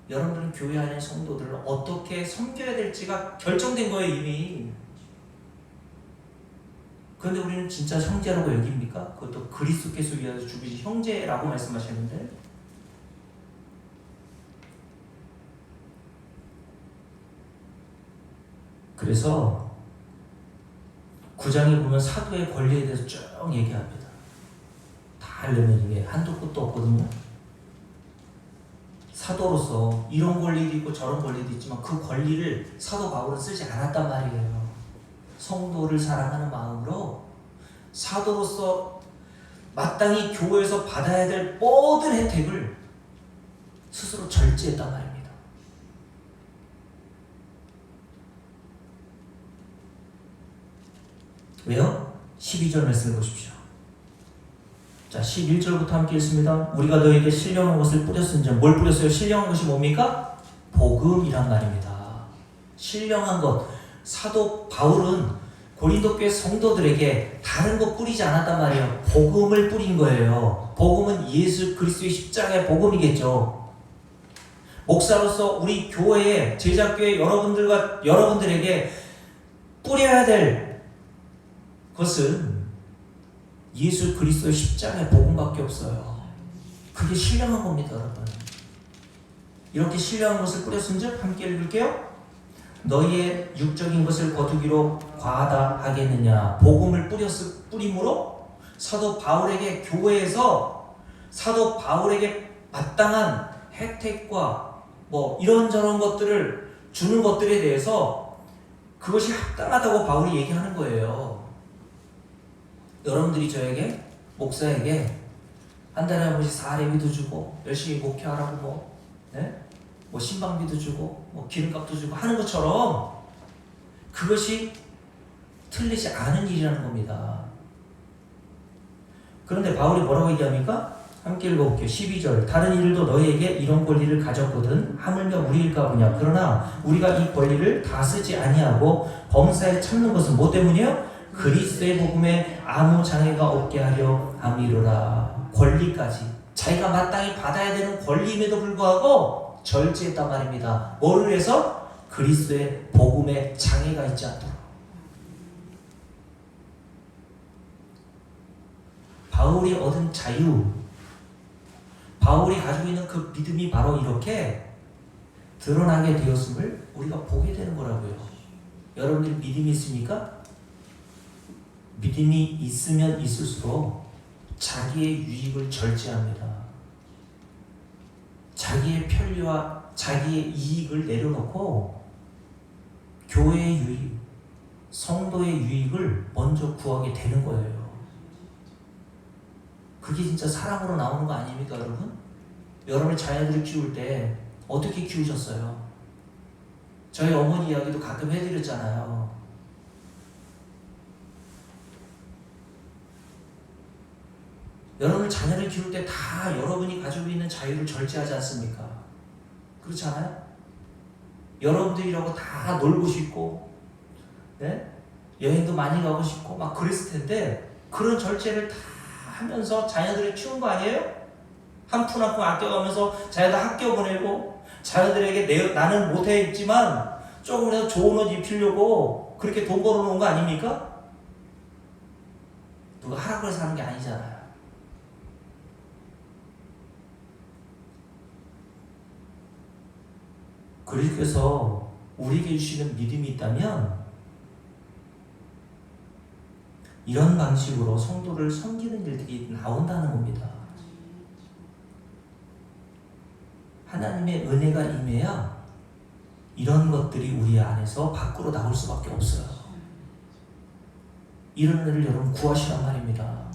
여러분들은 교회 안의 성도들을 어떻게 섬겨야 될지가 결정된 거예요, 이미. 그런데 우리는 진짜 형제라고 여깁니까? 그것도 그리스도께서 위하여 죽으신 형제라고 말씀하시는데, 그래서 9장에 보면 사도의 권리에 대해서 쭉 얘기합니다. 다 하려면 이게 한도 끝도 없거든요. 사도로서 이런 권리도 있고 저런 권리도 있지만 그 권리를 사도 바울은 쓰지 않았단 말이에요. 성도를 사랑하는 마음으로 사도로서 마땅히 교회에서 받아야 될 모든 혜택을 스스로 절제했단 말입니다. 왜요? 12절 말씀을 보십시오. 자, 11절부터 함께 읽습니다. 우리가 너에게 신령한 것을 뿌렸은즉, 뭘 뿌렸어요? 신령한 것이 뭡니까? 복음이란 말입니다. 신령한 것. 사도 바울은 고린도 교회 성도들에게 다른 거 뿌리지 않았단 말이에요. 복음을 뿌린 거예요. 복음은 예수 그리스도의 십자가의 복음이겠죠. 목사로서 우리 교회에, 제자교회 여러분들에게 뿌려야 될 것은 예수 그리스도의 십자가의 복음밖에 없어요. 그게 신령한 겁니다, 여러분. 이렇게 신령한 것을 뿌렸은즉, 함께 읽을게요. 너희의 육적인 것을 거두기로 과하다 하겠느냐. 복음을 뿌림으로 사도 바울에게, 교회에서 사도 바울에게 마땅한 혜택과 뭐 이런저런 것들을 주는 것들에 대해서 그것이 합당하다고 바울이 얘기하는 거예요. 여러분들이 저에게, 목사에게 한 달에 한 번씩 사례비도 주고 열심히 목회하라고 뭐 신방비도 주고 뭐 기름값도 주고 하는 것처럼 그것이 틀리지 않은 일이라는 겁니다. 그런데 바울이 뭐라고 얘기합니까? 함께 읽어볼게요. 12절. 다른 이들도 너희에게 이런 권리를 가졌거든 하물며 우리일까 보냐. 그러나 우리가 이 권리를 다 쓰지 아니하고 범사에 참는 것은 뭐 때문이에요? 그리스도의 복음에 아무 장애가 없게 하려 함이로라. 권리까지, 자기가 마땅히 받아야 되는 권리임에도 불구하고 절제했단 말입니다. 뭐를 위해서? 그리스도의 복음에 장애가 있지 않도록. 바울이 얻은 자유, 바울이 가지고 있는 그 믿음이 바로 이렇게 드러나게 되었음을 우리가 보게 되는 거라고요. 여러분들이 믿음이 있습니까? 믿음이 있으면 있을수록 자기의 유익을 절제합니다. 자기의 편리와 자기의 이익을 내려놓고 교회의 유익, 성도의 유익을 먼저 구하게 되는 거예요. 그게 진짜 사랑으로 나오는 거 아닙니까, 여러분? 여러분의 자녀들을 키울 때 어떻게 키우셨어요? 저희 어머니 이야기도 가끔 해드렸잖아요. 여러분 자녀를 키울 때 다 여러분이 가지고 있는 자유를 절제하지 않습니까? 그렇지 않아요? 여러분들이라고 다 놀고 싶고, 여행도 많이 가고 싶고 막 그랬을 텐데 그런 절제를 다 하면서 자녀들을 키운 거 아니에요? 한 푼 한 푼 아껴가면서 자녀들 학교 보내고, 자녀들에게 나는 못해 있지만 조금이라도 좋은 옷 입히려고 그렇게 돈 벌어놓은 거 아닙니까? 누가 하라고 해서 하는 게 아니잖아요. 그래서 우리에게 주시는 믿음이 있다면 이런 방식으로 성도를 섬기는 일들이 나온다는 겁니다. 하나님의 은혜가 임해야 이런 것들이 우리 안에서 밖으로 나올 수밖에 없어요. 이런 은혜를 여러분 구하시란 말입니다.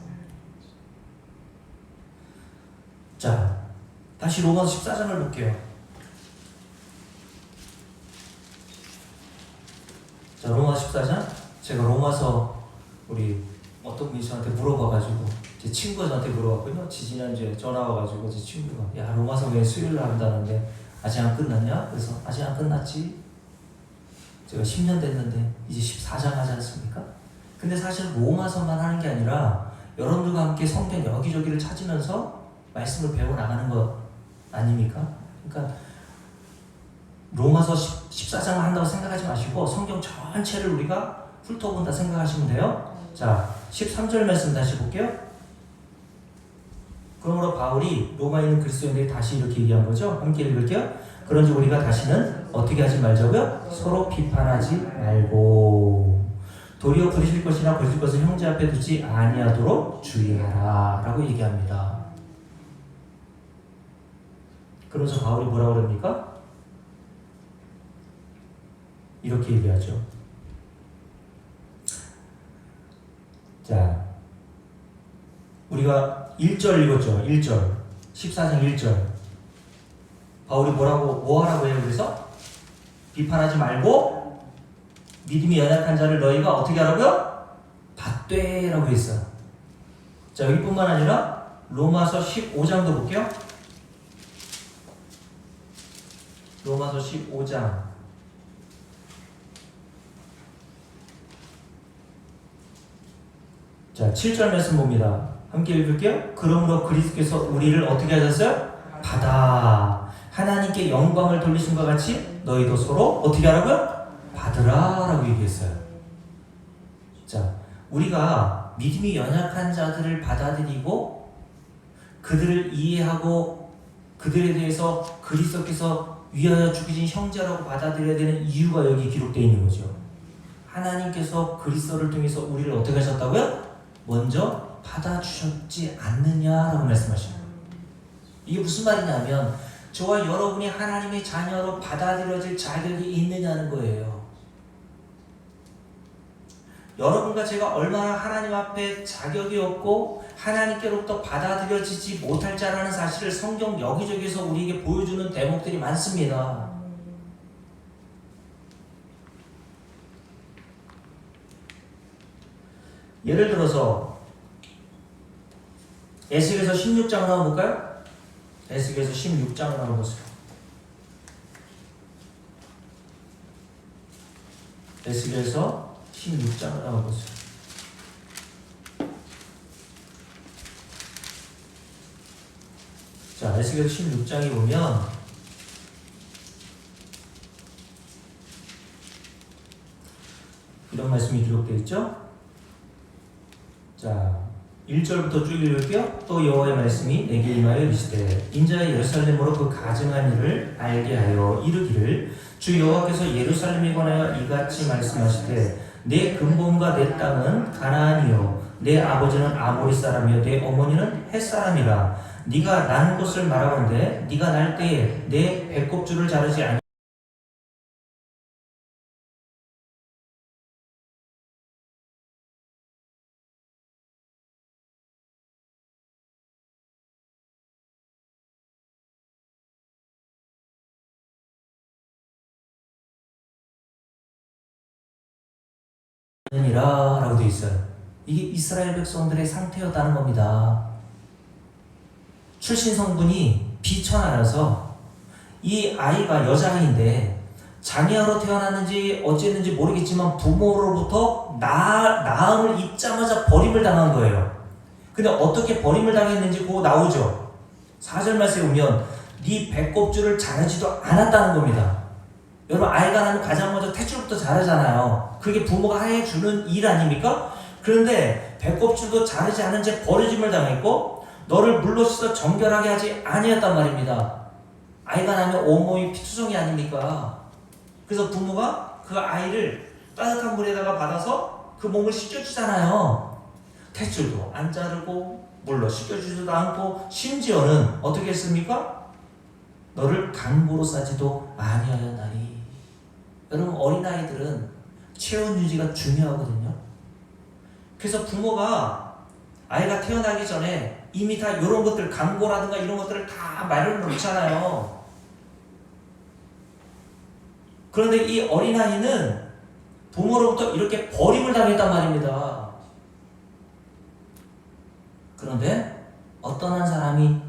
자, 다시 로마서 14장을 볼게요. 자, 로마서 14장. 제가 로마서 우리 어떤 분이 저한테 물어봐가지고, 제 친구가 저한테 물어봤거든요. 지지난주에 전화 와가지고 제 친구가, 야, 로마서 왜 수요일날 한다는데 아직 안 끝났냐? 그래서 아직 안 끝났지. 제가 10년 됐는데 이제 14장 하지 않습니까? 근데 사실 로마서만 하는 게 아니라 여러분들과 함께 성경 여기저기를 찾으면서 말씀을 배워나가는 것 아닙니까? 그러니까 로마서 14장만 한다고 생각하지 마시고 성경 전체를 우리가 훑어본다 생각하시면 돼요. 자, 13절 말씀 다시 볼게요. 그러므로 바울이 로마에 있는 그리스도인들이 다시 이렇게 얘기한 거죠. 함께 읽을게요. 그런지 우리가 다시는 어떻게 하지 말자고요? 서로 비판하지 말고 도리어 부리실 것이나 거짓 것을 형제 앞에 두지 아니하도록 주의하라 라고 얘기합니다. 그러면서 바울이 뭐라고 그럽니까? 이렇게 얘기하죠. 자, 우리가 1절 읽었죠. 1절 14장 1절 바울이 뭐 하라고 해요? 그래서 비판하지 말고 믿음이 연약한 자를 너희가 어떻게 하라고요? 받되라고 했어요. 자, 여기뿐만 아니라 로마서 15장도 볼게요. 로마서 15장 자, 7절 말씀 봅니다. 함께 읽을게요. 그러므로 그리스도께서 우리를 어떻게 하셨어요? 받아 하나님께 영광을 돌리신 것 같이 너희도 서로 어떻게 하라고요? 받으라 라고 얘기했어요. 자, 우리가 믿음이 연약한 자들을 받아들이고 그들을 이해하고 그들에 대해서 그리스도께서 위하여 죽이신 형제라고 받아들여야 되는 이유가 여기 기록되어 있는 거죠. 하나님께서 그리스도를 통해서 우리를 어떻게 하셨다고요? 먼저 받아주셨지 않느냐라고 말씀하십니다. 이게 무슨 말이냐면 저와 여러분이 하나님의 자녀로 받아들여질 자격이 있느냐는 거예요. 여러분과 제가 얼마나 하나님 앞에 자격이 없고 하나님께로부터 받아들여지지 못할 자라는 사실을 성경 여기저기서 우리에게 보여주는 대목들이 많습니다. 예를 들어서 에스겔서 16장을 한번 볼까요? 에스겔서 16장을 한번 보세요. 에스겔서 16장을 한번 보세요. 자, 에스겔서 16장에 보면 이런 말씀이 기록되어 있죠? 자, 1절부터 쭉 읽을게요. 또 여호와의 말씀이 내게 임하여 이르시되 인자의 예루살렘으로 그 가증한 일을 알게 하여 이르기를 주 여호와께서 예루살렘에 관하여 이같이 말씀하시되 내 근본과 내 땅은 가나안이요 내 아버지는 아모리 사람이요 내 어머니는 헷 사람이라 네가 난 곳을 말하건대 네가 날 때에 내 배꼽줄을 자르지 아니 이라 라고 되어 있어요. 이게 이스라엘 백성들의 상태였다는 겁니다. 출신 성분이 비천하여서 이 아이가 여자아이인데 장애아로 태어났는지 어찌했는지 모르겠지만 부모로부터 낳음을 입자마자 버림을 당한 거예요. 근데 어떻게 버림을 당했는지 그거 나오죠. 4절 말씀에 보면 네 배꼽줄을 자르지도 않았다는 겁니다. 여러분 아이가 나면 가장 먼저 탯줄부터 자르잖아요. 그게 부모가 해주는 일 아닙니까? 그런데 배꼽줄도 자르지 않은 채 버려짐을 당했고 너를 물로 씻어 정결하게 하지 아니었단 말입니다. 아이가 나면 온몸이 피투성이 아닙니까? 그래서 부모가 그 아이를 따뜻한 물에다가 받아서 그 몸을 씻겨주잖아요. 탯줄도 안 자르고 물로 씻겨주지도 않고 심지어는 어떻게 했습니까? 너를 강보로 싸지도 아니하였나니. 여러분 어린아이들은 체온 유지가 중요하거든요. 그래서 부모가 아이가 태어나기 전에 이미 다 이런 것들 강보라든가 이런 것들을 다 마련을 놓잖아요. 그런데 이 어린아이는 부모로부터 이렇게 버림을 당했단 말입니다. 그런데 어떤 한 사람이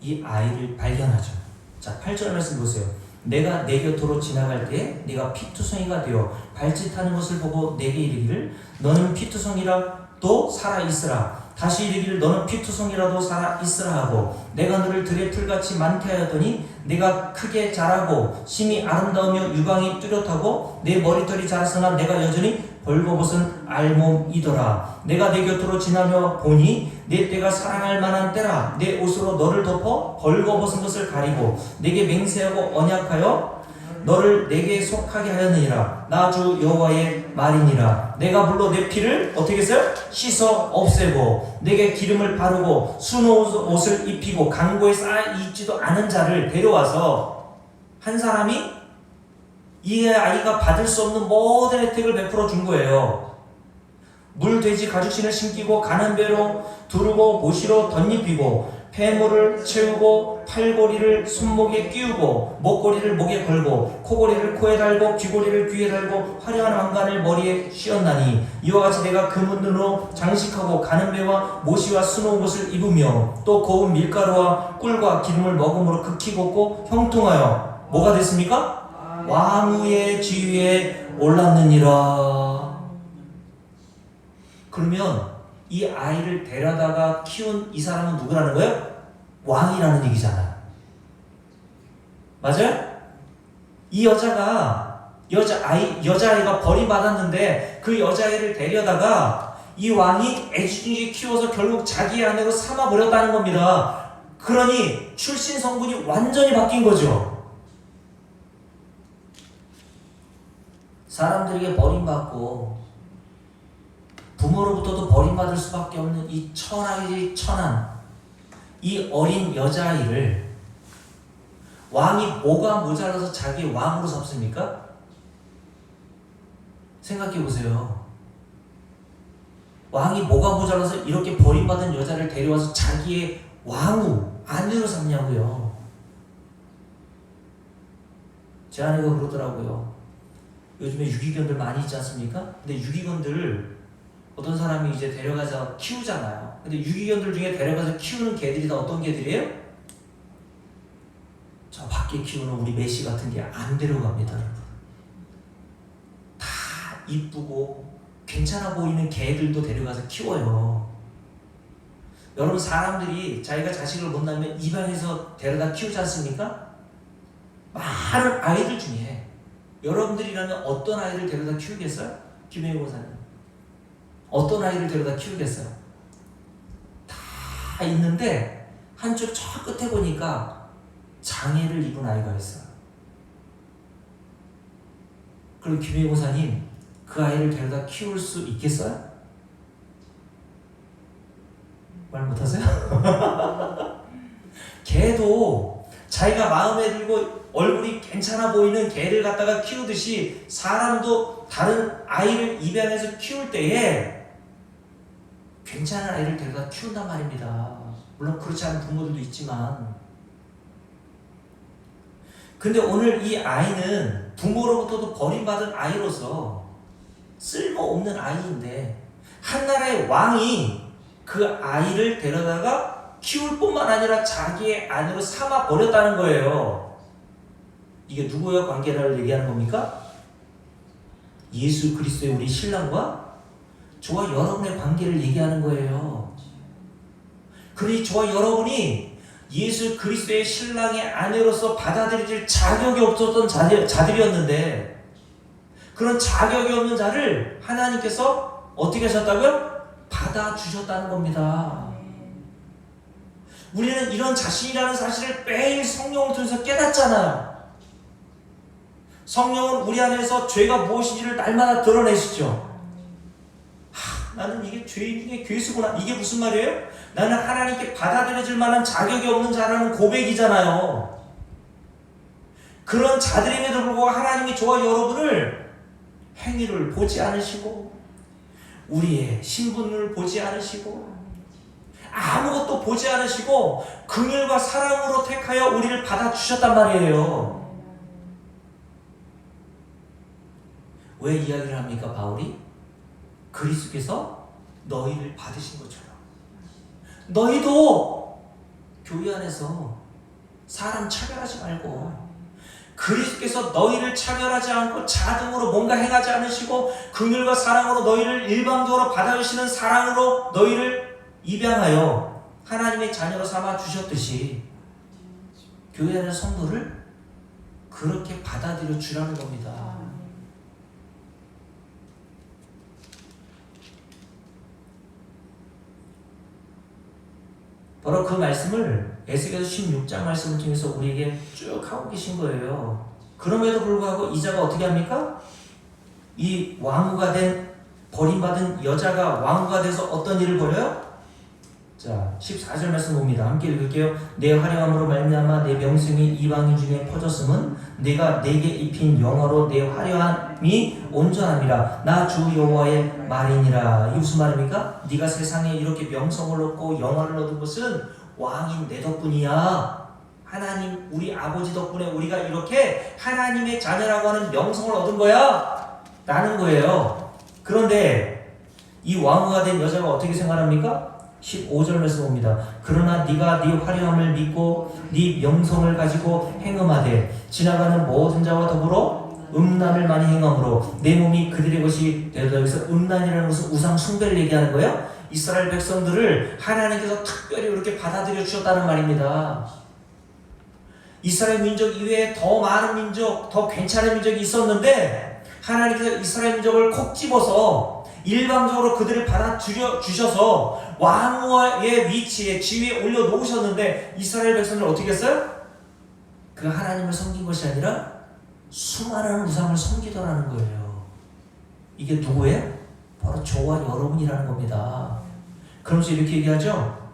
이 아이를 발견하죠. 자, 8절 말씀 보세요. 내가 내 곁으로 지나갈 때 네가 피투성이가 되어 발짓하는 것을 보고 내게 이르기를 너는 피투성이라도 살아있으라. 다시 이르기를 너는 피투성이라도 살아있으라 하고 내가 너를 들의 풀같이 많게 하였더니 내가 크게 자라고 심히 아름다우며 유광이 뚜렷하고 내 머리털이 자랐으나 내가 여전히 벌거벗은 알몸이더라. 내가 내 곁으로 지나며 보니 내 때가 사랑할 만한 때라. 내 옷으로 너를 덮어 벌거벗은 것을 가리고 내게 맹세하고 언약하여 너를 내게 속하게 하였느니라. 나 주 여호와의 말이니라. 내가 불러 내 피를 어떻게 했어요? 씻어 없애고 내게 기름을 바르고 수놓은 옷을 입히고 강고에 쌓여 있지도 않은 자를 데려와서 한 사람이 이 아이가 받을 수 없는 모든 혜택을 베풀어 준 거예요. 물, 돼지, 가죽신을 신기고 가는 배로 두르고 보시로 덧입히고 폐물을 채우고 팔고리를 손목에 끼우고 목고리를 목에 걸고 코고리를 코에 달고 귀고리를 귀에 달고 화려한 왕관을 머리에 씌웠나니 이와 같이 내가 금은 눈으로 장식하고 가는 배와 모시와 수놓은 것을 입으며 또 고운 밀가루와 꿀과 기름을 먹음으로 극히 곱고 형통하여 뭐가 됐습니까? 왕후의 지위에 올랐느니라. 그러면 이 아이를 데려다가 키운 이 사람은 누구라는 거예요? 왕이라는 얘기잖아요. 맞아요? 이 여자아이가 버림받았는데 그 여자아이를 데려다가 이 왕이 애지중지 키워서 결국 자기 아내로 삼아버렸다는 겁니다. 그러니 출신 성분이 완전히 바뀐 거죠. 사람들에게 버림받고 부모로부터도 버림받을 수밖에 없는 이 천한 이 어린 여자아이를 왕이 뭐가 모자라서 자기 왕으로 삼습니까? 생각해 보세요. 왕이 뭐가 모자라서 이렇게 버림받은 여자를 데려와서 자기의 왕후, 아내로 삼냐고요. 제 아내가 그러더라고요. 요즘에 유기견들 많이 있지 않습니까? 근데 유기견들 어떤 사람이 이제 데려가서 키우잖아요. 근데 유기견들 중에 데려가서 키우는 개들이 다 어떤 개들이에요? 저 밖에 키우는 우리 메시 같은 게 안 데려갑니다, 여러분. 다 이쁘고 괜찮아 보이는 개들도 데려가서 키워요. 여러분, 사람들이 자기가 자식을 못 낳으면 입양해서 데려다 키우지 않습니까? 많은 아이들 중에 여러분들이라면 어떤 아이를 데려다 키우겠어요? 김혜우 고사님, 어떤 아이를 데려다 키우겠어요? 다 있는데 한쪽 저 끝에 보니까 장애를 입은 아이가 있어요. 그럼 김혜우 고사님, 그 아이를 데려다 키울 수 있겠어요? 말 못하세요? 개도 자기가 마음에 들고 얼굴이 괜찮아 보이는 개를 갖다가 키우듯이 사람도 다른 아이를 입양해서 키울 때에 괜찮은 아이를 데려다 키운단 말입니다. 물론 그렇지 않은 부모들도 있지만, 근데 오늘 이 아이는 부모로부터도 버림받은 아이로서 쓸모없는 아이인데 한나라의 왕이 그 아이를 데려다가 키울 뿐만 아니라 자기의 아내로 삼아 버렸다는 거예요. 이게 누구와 관계를 얘기하는 겁니까? 예수 그리스도의 우리 신랑과 저와 여러분의 관계를 얘기하는 거예요. 그러니 저와 여러분이 예수 그리스도의 신랑의 아내로서 받아들여질 자격이 없었던 자들이었는데, 그런 자격이 없는 자를 하나님께서 어떻게 하셨다고요? 받아주셨다는 겁니다. 우리는 이런 자신이라는 사실을 매일 성령을 통해서 깨닫잖아요. 성령은 우리 안에서 죄가 무엇인지를 날마다 드러내시죠. 나는 이게 죄인 중에 괴수구나. 이게 무슨 말이에요? 나는 하나님께 받아들여질 만한 자격이 없는 자라는 고백이잖아요. 그런 자들임에도 불구하고 하나님이 저와 여러분을 행위를 보지 않으시고 우리의 신분을 보지 않으시고 아무것도 보지 않으시고 긍휼과 사랑으로 택하여 우리를 받아주셨단 말이에요. 왜 이야기를 합니까, 바울이? 그리스도께서 너희를 받으신 것처럼 너희도 교회 안에서 사람 차별하지 말고 그리스도께서 너희를 차별하지 않고 자등으로 뭔가 행하지 않으시고 긍휼과 사랑으로 너희를 일방적으로 받아주시는 사랑으로 너희를 입양하여 하나님의 자녀로 삼아 주셨듯이 교회 안의 성도를 그렇게 받아들여 주라는 겁니다. 바로 그 말씀을 에스겔서 16장 말씀을 통해서 우리에게 쭉 하고 계신 거예요. 그럼에도 불구하고 이자가 어떻게 합니까? 이 왕후가 된 버림받은 여자가 왕후가 돼서 어떤 일을 벌여요? 자, 14절 말씀 봅니다. 함께 읽을게요. 내 화려함으로 말미암아 내 명성이 이방인 중에 퍼졌음은 내가 내게 입힌 영화로 내 화려함이 온전함이라. 나 주 여호와의 말이니라. 이게 무슨 말입니까? 네가 세상에 이렇게 명성을 얻고 영화를 얻은 것은 왕인 내 덕분이야. 하나님 우리 아버지 덕분에 우리가 이렇게 하나님의 자녀라고 하는 명성을 얻은 거야 라는 거예요. 그런데 이 왕후가 된 여자가 어떻게 생각합니까? 15절 말씀 봅니다. 그러나 네가 네 화려함을 믿고 네 명성을 가지고 행음하되 지나가는 모든 자와 더불어 음란을 많이 행함으로 내 몸이 그들의 것이 되었다. 여기서 음란이라는 것은 우상 숭배를 얘기하는 거예요. 이스라엘 백성들을 하나님께서 특별히 이렇게 받아들여 주셨다는 말입니다. 이스라엘 민족 이외에 더 많은 민족, 더 괜찮은 민족이 있었는데 하나님께서 이스라엘 민족을 콕 집어서 일방적으로 그들을 받아들여 주셔서 왕의 위치에 지위에 올려놓으셨는데 이스라엘 백성들 어떻게 했어요? 그 하나님을 섬긴 것이 아니라 수많은 우상을 섬기더라는 거예요. 이게 누구예요? 바로 저와 여러분이라는 겁니다. 그러면서 이렇게 얘기하죠.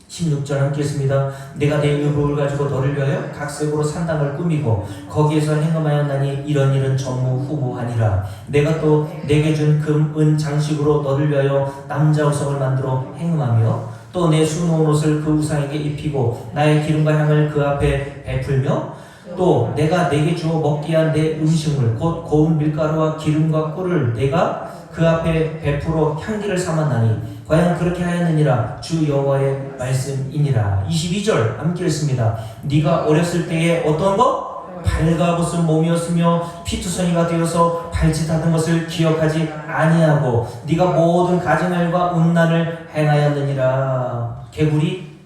16절 함께 했습니다. 내가 내 의복을 가지고 너를 위하여 각색으로 산당을 꾸미고 거기에서 행음하였나니 이런 일은 전무후무하니라. 내가 또 내게 준 금, 은 장식으로 너를 위하여 남자 우상을 만들어 행음하며 또 내 수놓은 옷을 그 우상에게 입히고 나의 기름과 향을 그 앞에 베풀며 또 내가 내게 주어 먹게 한 내 음식물 곧 고운 밀가루와 기름과 꿀을 내가 그 앞에 베풀어 향기를 삼았나니 과연 그렇게 하였느니라. 주 여호와의 말씀이니라. 22절 함께 읽습니다. 네가 어렸을 때에 어떤 것? 발가벗은 몸이었으며 피투성이가 되어서 발짓하던 것을 기억하지 아니하고 네가 모든 가증엘과 음란을 행하였느니라. 개구리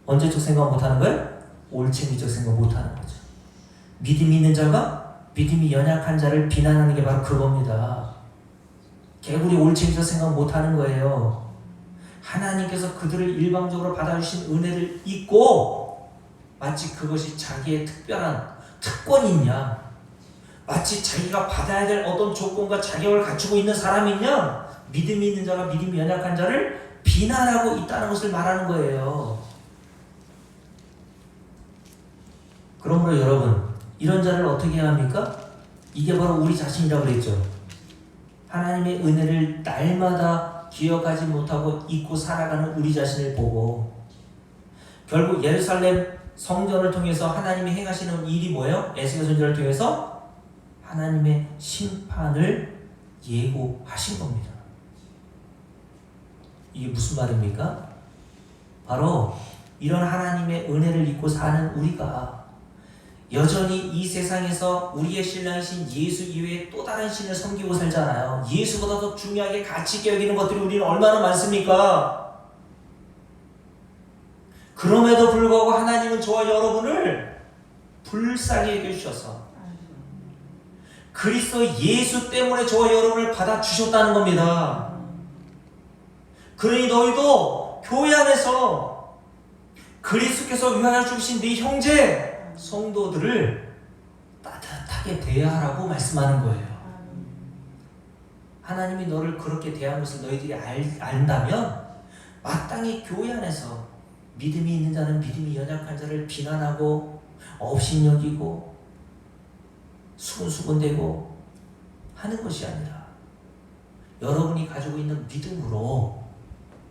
언제적 생각 못하는 거예요? 올챙이적 생각 못하는 거죠. 믿음이 있는 자가 믿음이 연약한 자를 비난하는 게 바로 그겁니다. 개구리 올챙이적 생각 못하는 거예요. 하나님께서 그들을 일방적으로 받아주신 은혜를 잊고 마치 그것이 자기의 특별한 특권이냐, 마치 자기가 받아야 될 어떤 조건과 자격을 갖추고 있는 사람이냐, 믿음이 있는 자가 믿음이 연약한 자를 비난하고 있다는 것을 말하는 거예요. 그러므로 여러분, 이런 자를 어떻게 해야 합니까? 이게 바로 우리 자신이라고 그랬죠. 하나님의 은혜를 날마다 기억하지 못하고 잊고 살아가는 우리 자신을 보고 결국 예루살렘 성전을 통해서 하나님이 행하시는 일이 뭐예요? 에스겔 선지자를 통해서 하나님의 심판을 예고하신 겁니다. 이게 무슨 말입니까? 바로 이런 하나님의 은혜를 잊고 사는 우리가 여전히 이 세상에서 우리의 신랑이신 예수 이외에 또 다른 신을 섬기고 살잖아요. 예수보다 더 중요하게 가치 있게 여기는 것들이 우리는 얼마나 많습니까? 그럼에도 불구하고 하나님은 저와 여러분을 불쌍히 여겨주셔서 그리스도 예수 때문에 저와 여러분을 받아주셨다는 겁니다. 그러니 너희도 교회 안에서 그리스도께서 위하여 주신 네 형제 성도들을 따뜻하게 대하라고 말씀하는 거예요. 하나님이 너를 그렇게 대한 것을 너희들이 안다면 마땅히 교회 안에서 믿음이 있는 자는 믿음이 연약한 자를 비난하고 업신여기고 수군수군대고 하는 것이 아니라 여러분이 가지고 있는 믿음으로,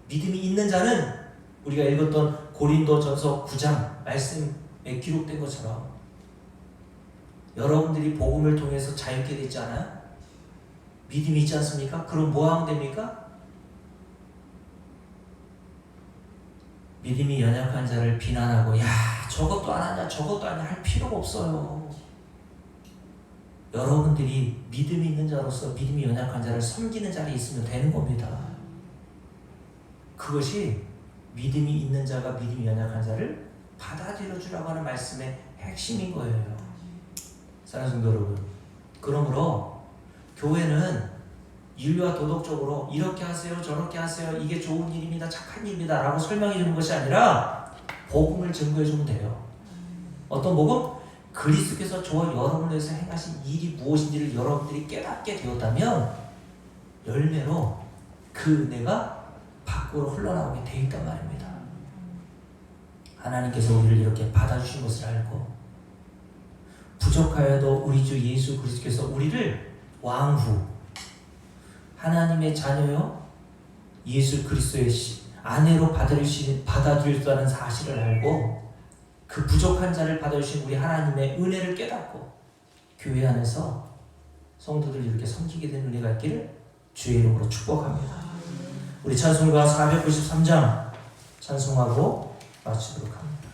믿음이 있는 자는 우리가 읽었던 고린도전서 9장 말씀에 기록된 것처럼 여러분들이 복음을 통해서 자유케 되지 않아요? 믿음이 있지 않습니까? 그럼 뭐 하면 됩니까? 믿음이 연약한 자를 비난하고, 야, 저것도 안 하냐 저것도 안 하냐 할 필요가 없어요. 여러분들이 믿음이 있는 자로서 믿음이 연약한 자를 섬기는 자리에 있으면 되는 겁니다. 그것이 믿음이 있는 자가 믿음이 연약한 자를 받아들여 주라고 하는 말씀의 핵심인 거예요. 사랑하는 성도 여러분, 그러므로 교회는 인류와 도덕적으로 이렇게 하세요 저렇게 하세요 이게 좋은 일입니다 착한 일입니다 라고 설명해 주는 것이 아니라 복음을 증거해 주면 돼요. 어떤 복음? 그리스도께서 저와 여러분을 위해서 행하신 일이 무엇인지를 여러분들이 깨닫게 되었다면 열매로 그 은혜가 밖으로 흘러나오게 돼 있단 말입니다. 하나님께서 우리를 이렇게 받아주신 것을 알고 부족하여도 우리 주 예수 그리스도께서 우리를 왕후 하나님의 자녀요 예수 그리스도의 아내로 받아들였다는 사실을 알고 그 부족한 자를 받아주신 우리 하나님의 은혜를 깨닫고 교회 안에서 성도들 이렇게 섬기게 되는 은혜가 있기를 주의 이름으로 축복합니다. 우리 찬송가 493장 찬송하고 마치도록 합니다.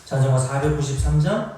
찬송가 493장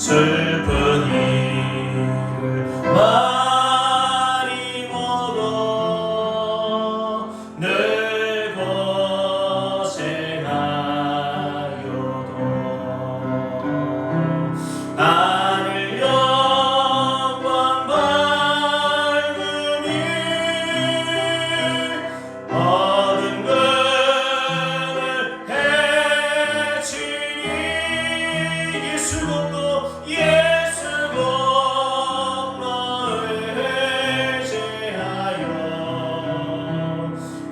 슬픈 일을 많이 먹어 늘 고생하여도 하늘 영광 밝으니 얻은 것을 해치니 예수 공로 예수 공로에 회개하여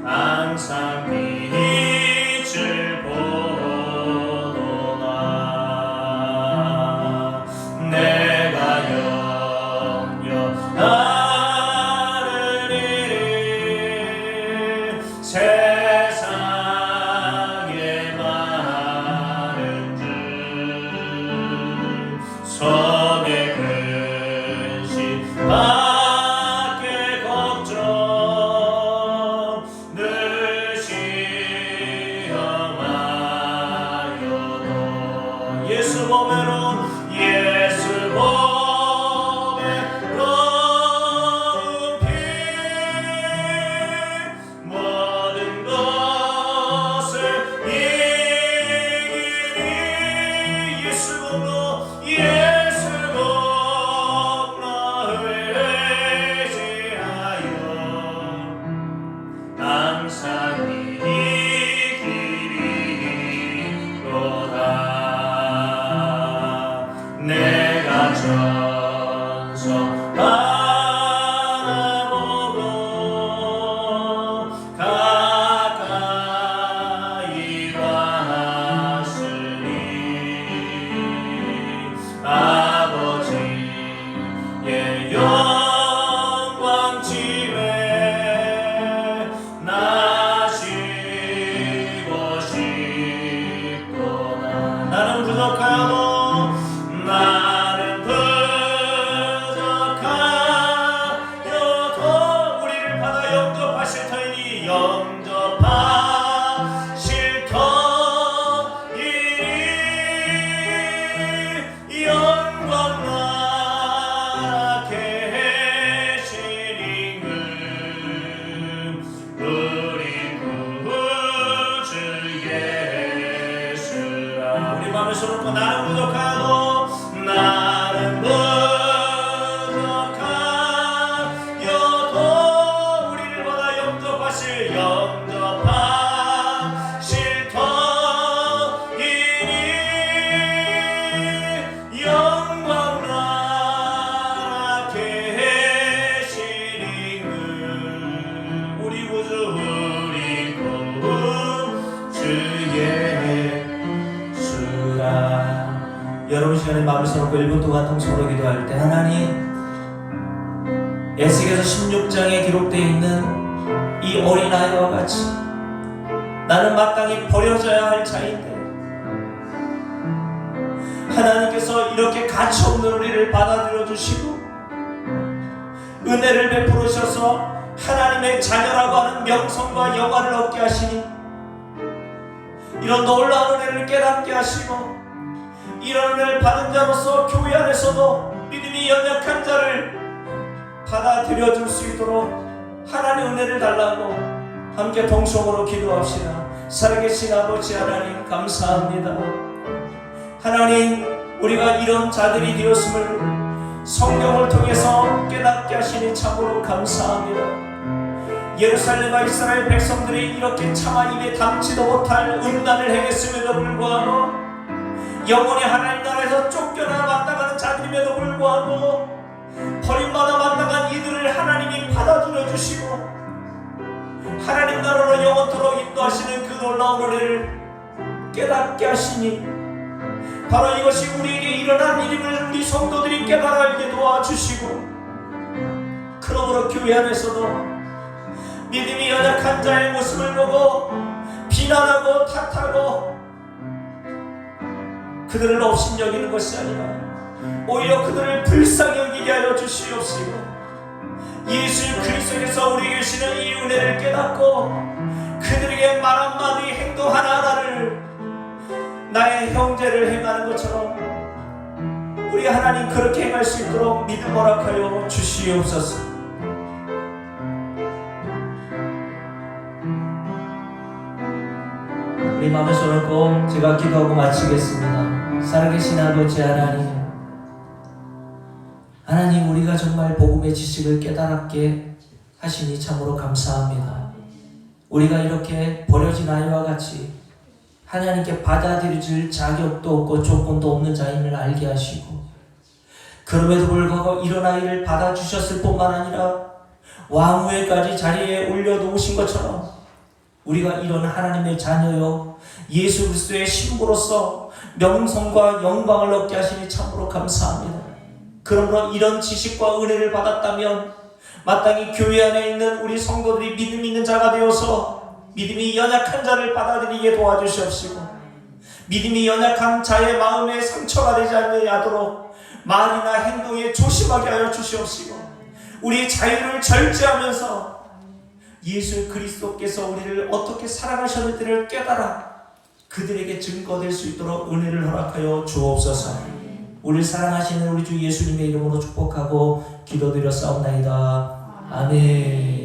항상 빛을 보도다 내가 염려하는 일이 세상에 많은 줄 섬의 근심 밖에 걱정 늘 시험하여도 예수 보배로 예수 보배로운 피 모든 것을 이기니 예수 공로 예수 공로에 회개하여 항상 이기리로다 내가 전서 바라보고 가까이 왔으니 아버지의 영광 집에 나시고 싶도다 나는 부족하여도 우리를 받아 영접하실 터이니 영접하실 터이니 영광 나라 계신 임금 우리 구주 예수라 우리 마음을 서놓고 나는 부족하도 우리를 받아 영접하실 우리 마음을 서놓고 1분 동안 통성으로 기도할 때 하나님 에스겔서 16장에 기록되어 있는 이 어린아이와 같이 나는 마땅히 버려져야 할 자인데 하나님께서 이렇게 가치없는 우리를 받아들여 주시고 은혜를 베풀어 주셔서 하나님의 자녀라고 하는 명성과 영화를 얻게 하시니 이런 놀라운 은혜를 깨닫게 하시고 이런 은혜를 받은 자로서 교회 안에서도 믿음이 연약한 자를 받아들여 줄 수 있도록 하나님 은혜를 달라고 함께 동성으로 기도합시다. 살아계신 아버지 하나님 감사합니다. 하나님 우리가 이런 자들이 되었음을 성경을 통해서 깨닫게 하시니 참으로 감사합니다. 예루살렘과 이스라엘 백성들이 이렇게 차마 입에 담지도 못할 음란을 행했음에도 불구하고 영원히 하나님 나라에서 쫓겨나 마땅한 자들임에도 불구하고 버림받아 마땅한 이들을 하나님이 받아들여 주시고 하나님 나라로 영원토록 인도하시는 그 놀라운 은혜를 깨닫게 하시니 바로 이것이 우리에게 일어난 일임을 우리 성도들이 깨달아 알게 도와주시고 그러므로 교회 안에서도 믿음이 연약한 자의 모습을 보고 비난하고 탓하고 그들을 업신여기는 것이 아니라 오히려 그들을 불쌍히 여기게 하여 주시옵시고 예수 그리스도께서 우리 계시는 이 은혜를 깨닫고 그들에게 말 한마디 행동 하나하나를 나의 형제를 행하는 것처럼 우리 하나님 그렇게 행할 수 있도록 믿음 허락하여 주시옵소서. 우리 마음을 손놓고 제가 기도하고 마치겠습니다. 살아계신 아버지 하나님, 하나님 우리가 정말 복음의 지식을 깨달았게 하시니 참으로 감사합니다. 우리가 이렇게 버려진 아이와 같이 하나님께 받아들여질 자격도 없고 조건도 없는 자임을 알게 하시고 그럼에도 불구하고 이런 아이를 받아주셨을 뿐만 아니라 왕후에까지 자리에 올려놓으신 것처럼 우리가 이런 하나님의 자녀요 예수 그리스도의 신부로서 명성과 영광을 얻게 하시니 참으로 감사합니다. 그러므로 이런 지식과 은혜를 받았다면 마땅히 교회 안에 있는 우리 성도들이 믿음 있는 자가 되어서 믿음이 연약한 자를 받아들이게 도와주시옵시고 믿음이 연약한 자의 마음에 상처가 되지 않도록 말이나 행동에 조심하게 하여 주시옵시고 우리의 자유를 절제하면서 예수 그리스도께서 우리를 어떻게 사랑하셨는지를 깨달아 그들에게 증거될 수 있도록 은혜를 허락하여 주옵소서. 우리를 사랑하시는 우리 주 예수님의 이름으로 축복하고 기도드렸사옵나이다. 아멘.